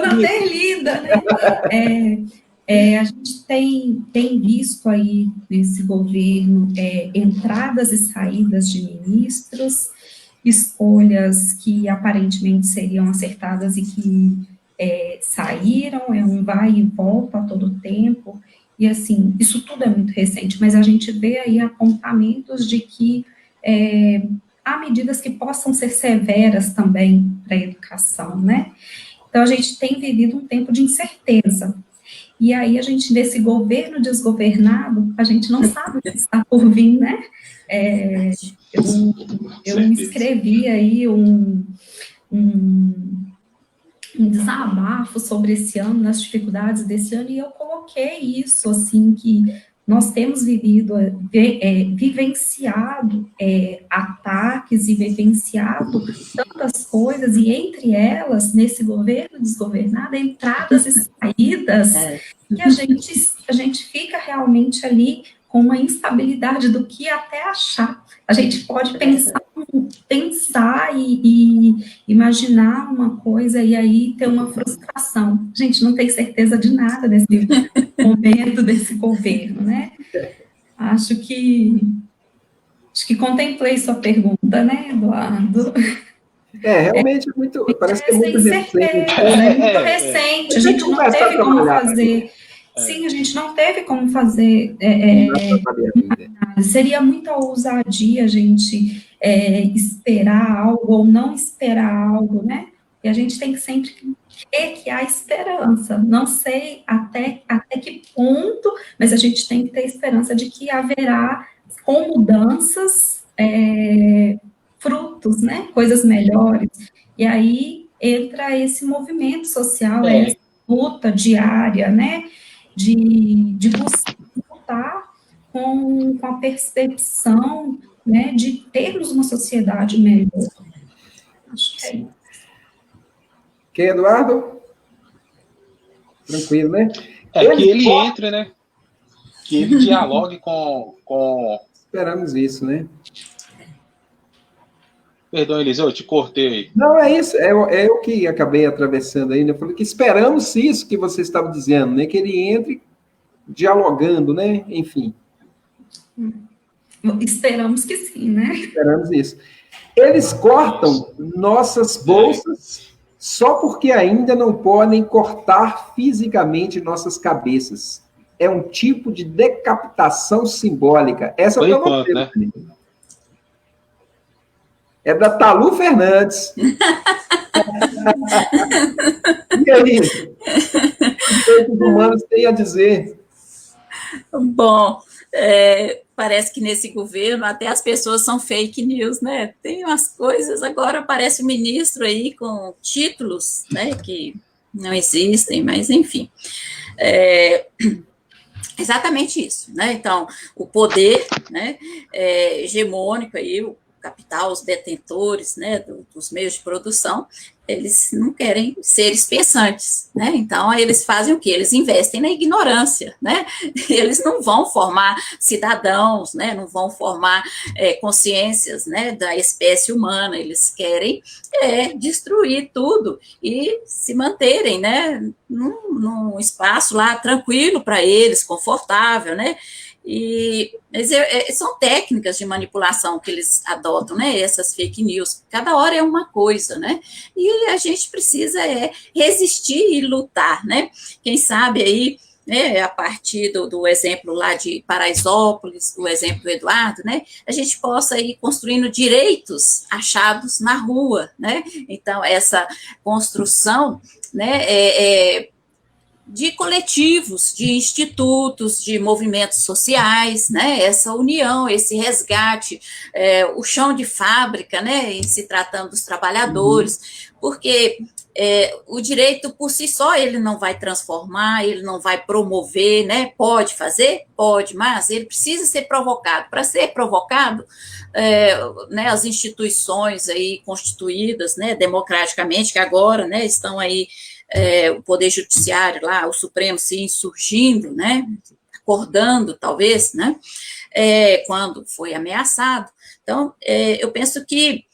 na berlinda, né? A gente tem visto aí nesse governo entradas e saídas de ministros, escolhas que aparentemente seriam acertadas e que saíram, um vai e volta a todo tempo, e assim, isso tudo é muito recente, mas a gente vê aí apontamentos de que há medidas que possam ser severas também para a educação, né? Então, a gente tem vivido um tempo de incerteza. E aí, a gente, desse governo desgovernado, a gente não sabe o que está por vir, né? Eu escrevi aí um desabafo sobre esse ano, nas dificuldades desse ano, e eu coloquei isso, assim, que nós temos vivenciado ataques e vivenciado tantas coisas, e entre elas, nesse governo desgovernado, entradas e saídas, que a gente fica realmente ali com uma instabilidade do que até achar. A gente pode pensar e imaginar uma coisa e aí ter uma frustração. A gente não tem certeza de nada nesse momento desse governo, né? Acho que contemplei sua pergunta, né, Eduardo? Realmente é muito, parece que é muito recente. Muito recente, a gente não teve como fazer. Sim, a gente não teve como fazer. Seria muita ousadia a gente esperar algo ou não esperar algo, né? E a gente tem que sempre crer que há esperança. Não sei até que ponto, mas a gente tem que ter esperança de que haverá, com mudanças, frutos, né? Coisas melhores. E aí entra esse movimento social, essa luta diária, né? De buscar com a percepção, né, de termos uma sociedade melhor. Acho que é isso. Que, Eduardo? Tranquilo, né? Que ele entre, né? Que ele dialogue com... Esperamos isso, né? Perdão, Eliseu, eu te cortei aí. Não, é isso. Eu que acabei atravessando ainda. Eu falei que esperamos isso que você estava dizendo, né? Que ele entre dialogando, né? Enfim. Esperamos que sim, né? Esperamos isso. Eles cortam nossas bolsas só porque ainda não podem cortar fisicamente nossas cabeças. É um tipo de decapitação simbólica. Essa foi uma coisa, né? É da Talu Fernandes. E aí? O que os direitos humanos têm a dizer? Bom, parece que nesse governo até as pessoas são fake news, né? Tem umas coisas, agora aparece o ministro aí com títulos, né, que não existem, mas enfim. Exatamente isso, né? Então, o poder, né, hegemônico aí, capital, os detentores, né, dos meios de produção, eles não querem seres pensantes, né? Então, eles fazem o quê? Eles investem na ignorância, né? Eles não vão formar cidadãos, né? Não vão formar consciências, né, da espécie humana. Eles querem destruir tudo e se manterem, né, num espaço lá tranquilo para eles, confortável, né? Mas são técnicas de manipulação que eles adotam, né? Essas fake news. Cada hora é uma coisa, né? E a gente precisa resistir e lutar, né? Quem sabe aí, né, a partir do exemplo lá de Paraisópolis, o exemplo do Eduardo, né? A gente possa ir construindo direitos achados na rua, né? Então, essa construção, né, de coletivos, de institutos, de movimentos sociais, né, essa união, esse resgate, o chão de fábrica, né, em se tratando dos trabalhadores, porque o direito por si só ele não vai transformar, ele não vai promover, né, pode fazer? Pode, mas ele precisa ser provocado. Para ser provocado, né, as instituições aí constituídas, né, democraticamente, que agora, né, estão aí, o Poder Judiciário lá, o Supremo se insurgindo, né, acordando, talvez, né, quando foi ameaçado. Então, eu penso que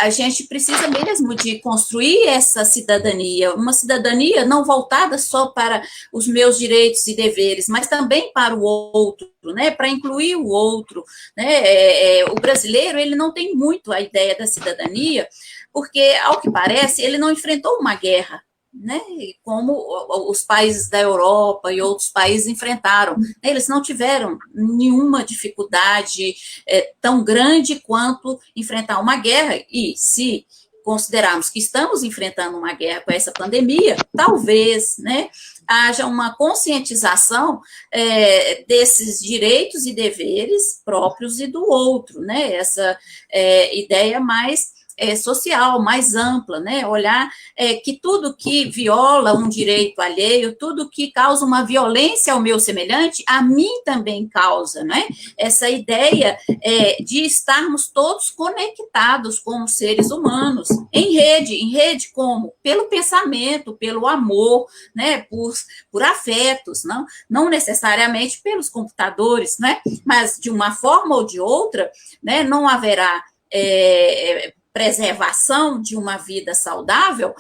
a gente precisa mesmo de construir essa cidadania, uma cidadania não voltada só para os meus direitos e deveres, mas também para o outro, né, para incluir o outro, né, o brasileiro, ele não tem muito a ideia da cidadania, porque, ao que parece, ele não enfrentou uma guerra, né, como os países da Europa e outros países enfrentaram. Eles não tiveram nenhuma dificuldade tão grande quanto enfrentar uma guerra, e se considerarmos que estamos enfrentando uma guerra com essa pandemia, talvez, né, haja uma conscientização desses direitos e deveres próprios e do outro, né, essa ideia mais social, mais ampla, né? Olhar que tudo que viola um direito alheio, tudo que causa uma violência ao meu semelhante, a mim também causa, né? Essa ideia de estarmos todos conectados como seres humanos, em rede como? Pelo pensamento, pelo amor, né? Por afetos, não necessariamente pelos computadores, né? Mas de uma forma ou de outra, né? Não haverá preservação de uma vida saudável,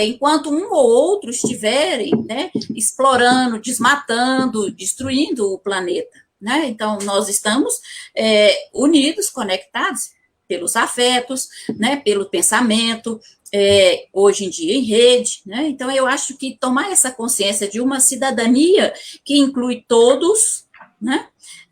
enquanto um ou outro estiverem, né, explorando, desmatando, destruindo o planeta, né? Então, nós estamos unidos, conectados pelos afetos, né, pelo pensamento, hoje em dia em rede, né? Então, eu acho que tomar essa consciência de uma cidadania que inclui todos, né,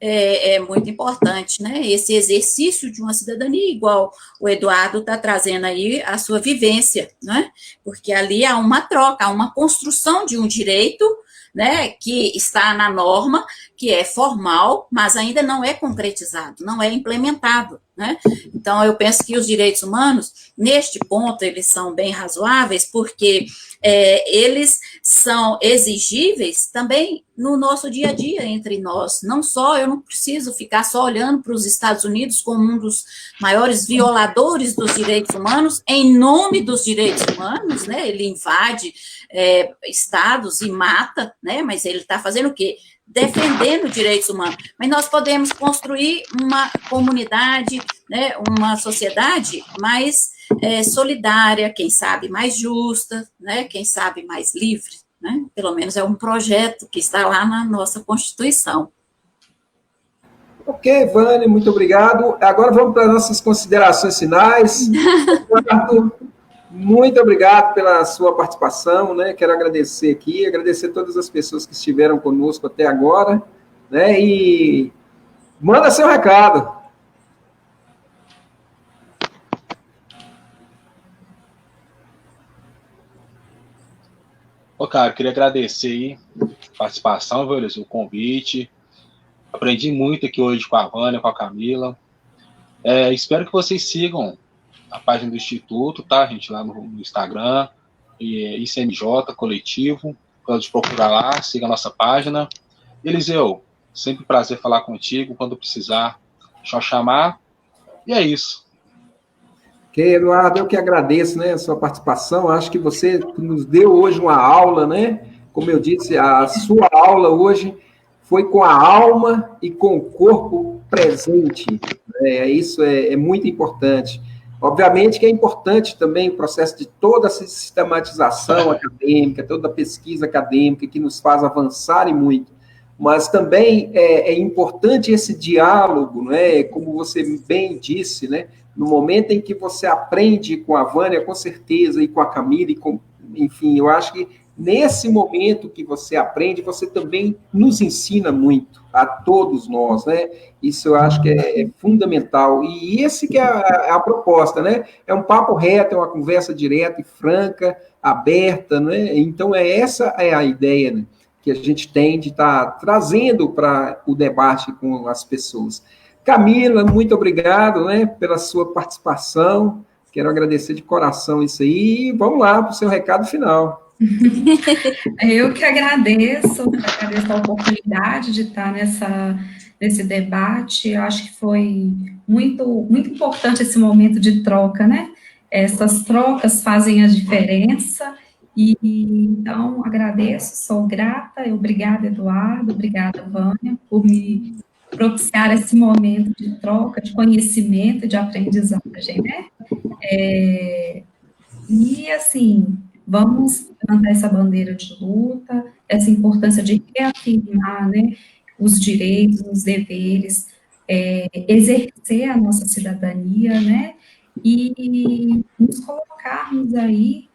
é muito importante, né? Esse exercício de uma cidadania, igual o Eduardo está trazendo aí a sua vivência, né? Porque ali há uma troca, há uma construção de um direito, né, que está na norma, que é formal, mas ainda não é concretizado, não é implementado, né? Então, eu penso que os direitos humanos, neste ponto, eles são bem razoáveis, porque eles são exigíveis também no nosso dia a dia entre nós. Não só, eu não preciso ficar só olhando para os Estados Unidos como um dos maiores violadores dos direitos humanos, em nome dos direitos humanos, né? Ele invade estados e mata, né? Mas ele está fazendo o quê? Defendendo direitos humanos. Mas nós podemos construir uma comunidade, né, uma sociedade mais solidária, quem sabe mais justa, né, quem sabe mais livre, né? Pelo menos é um projeto que está lá na nossa Constituição. Ok, Vânia, muito obrigado. Agora vamos para as nossas considerações finais. Muito obrigado pela sua participação, né? Quero agradecer aqui, agradecer a todas as pessoas que estiveram conosco até agora, né? E manda seu recado. Cara, eu queria agradecer aí a participação, viu, o convite. Aprendi muito aqui hoje com a Vânia, com a Camila. Espero que vocês sigam a página do Instituto, tá, gente? Lá no Instagram, ICMJ Coletivo. Pode procurar lá, siga a nossa página. Eliseu, sempre um prazer falar contigo. Quando precisar, só chamar. E é isso. Eduardo, eu que agradeço, né, a sua participação. Acho que você nos deu hoje uma aula, né? Como eu disse, a sua aula hoje foi com a alma e com o corpo presente. Isso é muito importante. Obviamente que é importante também o processo de toda a sistematização acadêmica, toda a pesquisa acadêmica que nos faz avançar e muito. Mas também é importante esse diálogo, né? Como você bem disse, né? No momento em que você aprende com a Vânia, com certeza, e com a Camila, enfim, eu acho que nesse momento que você aprende, você também nos ensina muito, a todos nós, né? Isso eu acho que é fundamental. E esse que é a proposta, né? É um papo reto, é uma conversa direta e franca, aberta, né? Então, essa é a ideia, né, que a gente tem de estar trazendo para o debate com as pessoas. Camila, muito obrigado, né, pela sua participação. Quero agradecer de coração isso aí. E vamos lá para o seu recado final. Eu que agradeço a oportunidade de estar nesse debate. Eu acho que foi muito, muito importante esse momento de troca, né? Essas trocas fazem a diferença. E então, agradeço, sou grata. Obrigada, Eduardo. Obrigada, Vânia, por me propiciar esse momento de troca, de conhecimento, de aprendizagem, né? E, assim, vamos levantar essa bandeira de luta, essa importância de reafirmar, né, os direitos, os deveres, exercer a nossa cidadania, né, e nos colocarmos aí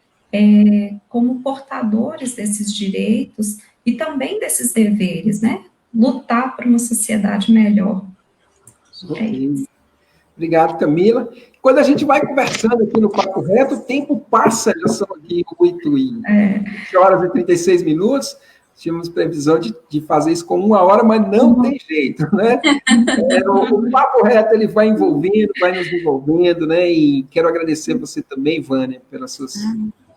como portadores desses direitos e também desses deveres, né, lutar por uma sociedade melhor. Okay. Obrigado, Camila. Quando a gente vai conversando aqui no Papo Reto, o tempo passa, já são aqui 8 horas e 36 minutos. Tínhamos previsão de fazer isso com 1 hora, mas não tem jeito, né? O Papo Reto, ele vai envolvendo, vai nos envolvendo, né? E quero agradecer você também, Vânia, pelas suas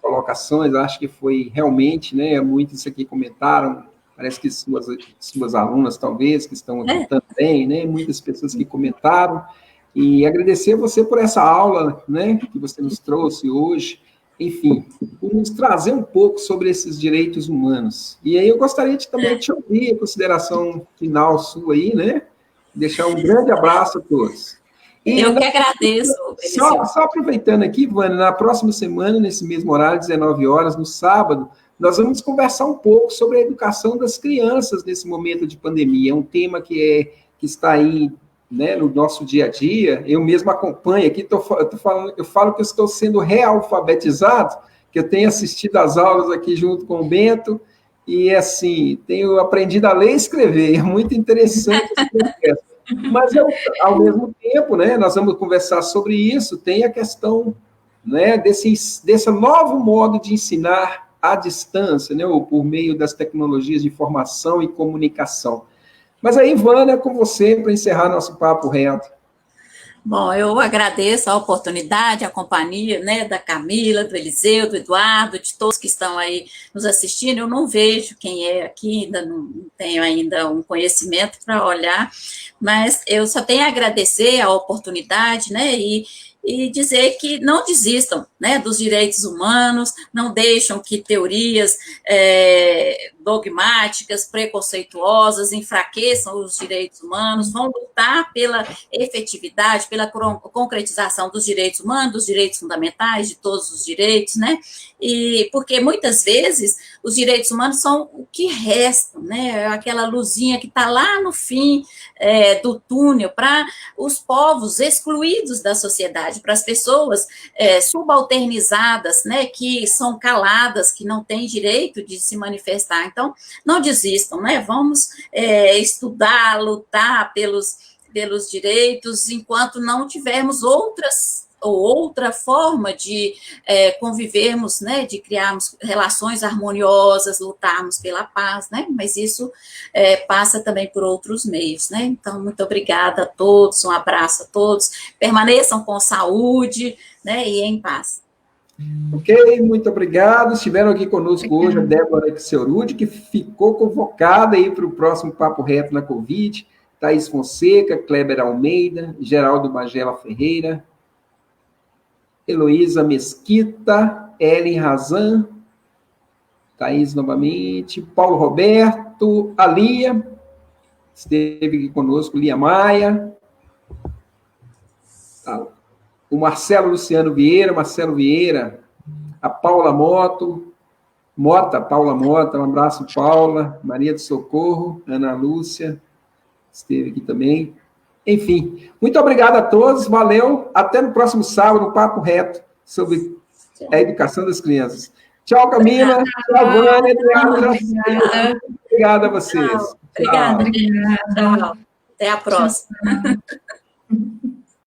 colocações. Acho que foi realmente, né? Muitos aqui comentaram, parece que suas alunas, talvez, que estão aqui também, né? Muitas pessoas que comentaram. E agradecer a você por essa aula, né, que você nos trouxe hoje, enfim, por nos trazer um pouco sobre esses direitos humanos. E aí eu gostaria também de te ouvir a consideração final sua aí, né? Deixar um grande abraço a todos. E eu que agradeço. Só aproveitando aqui, Vânia, na próxima semana, nesse mesmo horário, 19 horas, no sábado, nós vamos conversar um pouco sobre a educação das crianças nesse momento de pandemia. É um tema que está aí, né, no nosso dia a dia. Eu mesmo acompanho aqui, eu falo que eu estou sendo realfabetizado, que eu tenho assistido às aulas aqui junto com o Bento, e assim, tenho aprendido a ler e escrever, é muito interessante esse processo. Mas, ao mesmo tempo, né, nós vamos conversar sobre isso, tem a questão, né, desse novo modo de ensinar à distância, né, ou por meio das tecnologias de informação e comunicação. Mas aí, Vânia, com você, para encerrar nosso papo reto. Bom, eu agradeço a oportunidade, a companhia, né, da Camila, do Eliseu, do Eduardo, de todos que estão aí nos assistindo. Eu não vejo quem é aqui, ainda não tenho ainda um conhecimento para olhar, mas eu só tenho a agradecer a oportunidade, né, e dizer que não desistam, né, dos direitos humanos, não deixam que teorias dogmáticas, preconceituosas, enfraqueçam os direitos humanos, vão lutar pela efetividade, pela concretização dos direitos humanos, dos direitos fundamentais, de todos os direitos, né, e porque muitas vezes os direitos humanos são o que restam, né, aquela luzinha que está lá no fim do túnel para os povos excluídos da sociedade, para as pessoas subalternizadas, né, que são caladas, que não têm direito de se manifestar. Então, não desistam, né, vamos estudar, lutar pelos direitos, enquanto não tivermos outra forma de convivermos, né, de criarmos relações harmoniosas, lutarmos pela paz, né, mas isso passa também por outros meios, né, então, muito obrigada a todos, um abraço a todos, permaneçam com saúde, né, e em paz. Ok, muito obrigado. Estiveram aqui conosco hoje a Débora Xeurudi, que ficou convocada aí para o próximo Papo Reto na Covid. Thaís Fonseca, Kleber Almeida, Geraldo Magela Ferreira, Heloísa Mesquita, Ellen Razan, Thaís novamente, Paulo Roberto, a Lia, esteve aqui conosco, Lia Maia, o Marcelo Luciano Vieira, a Paula Paula Mota, um abraço, Paula, Maria do Socorro, Ana Lúcia, esteve aqui também. Enfim, muito obrigado a todos, valeu, até no próximo sábado, no Papo Reto, sobre a educação das crianças. Tchau, Camila, tchau, Vânia, obrigado a vocês. Obrigada. Tchau. Até a próxima. Tchau.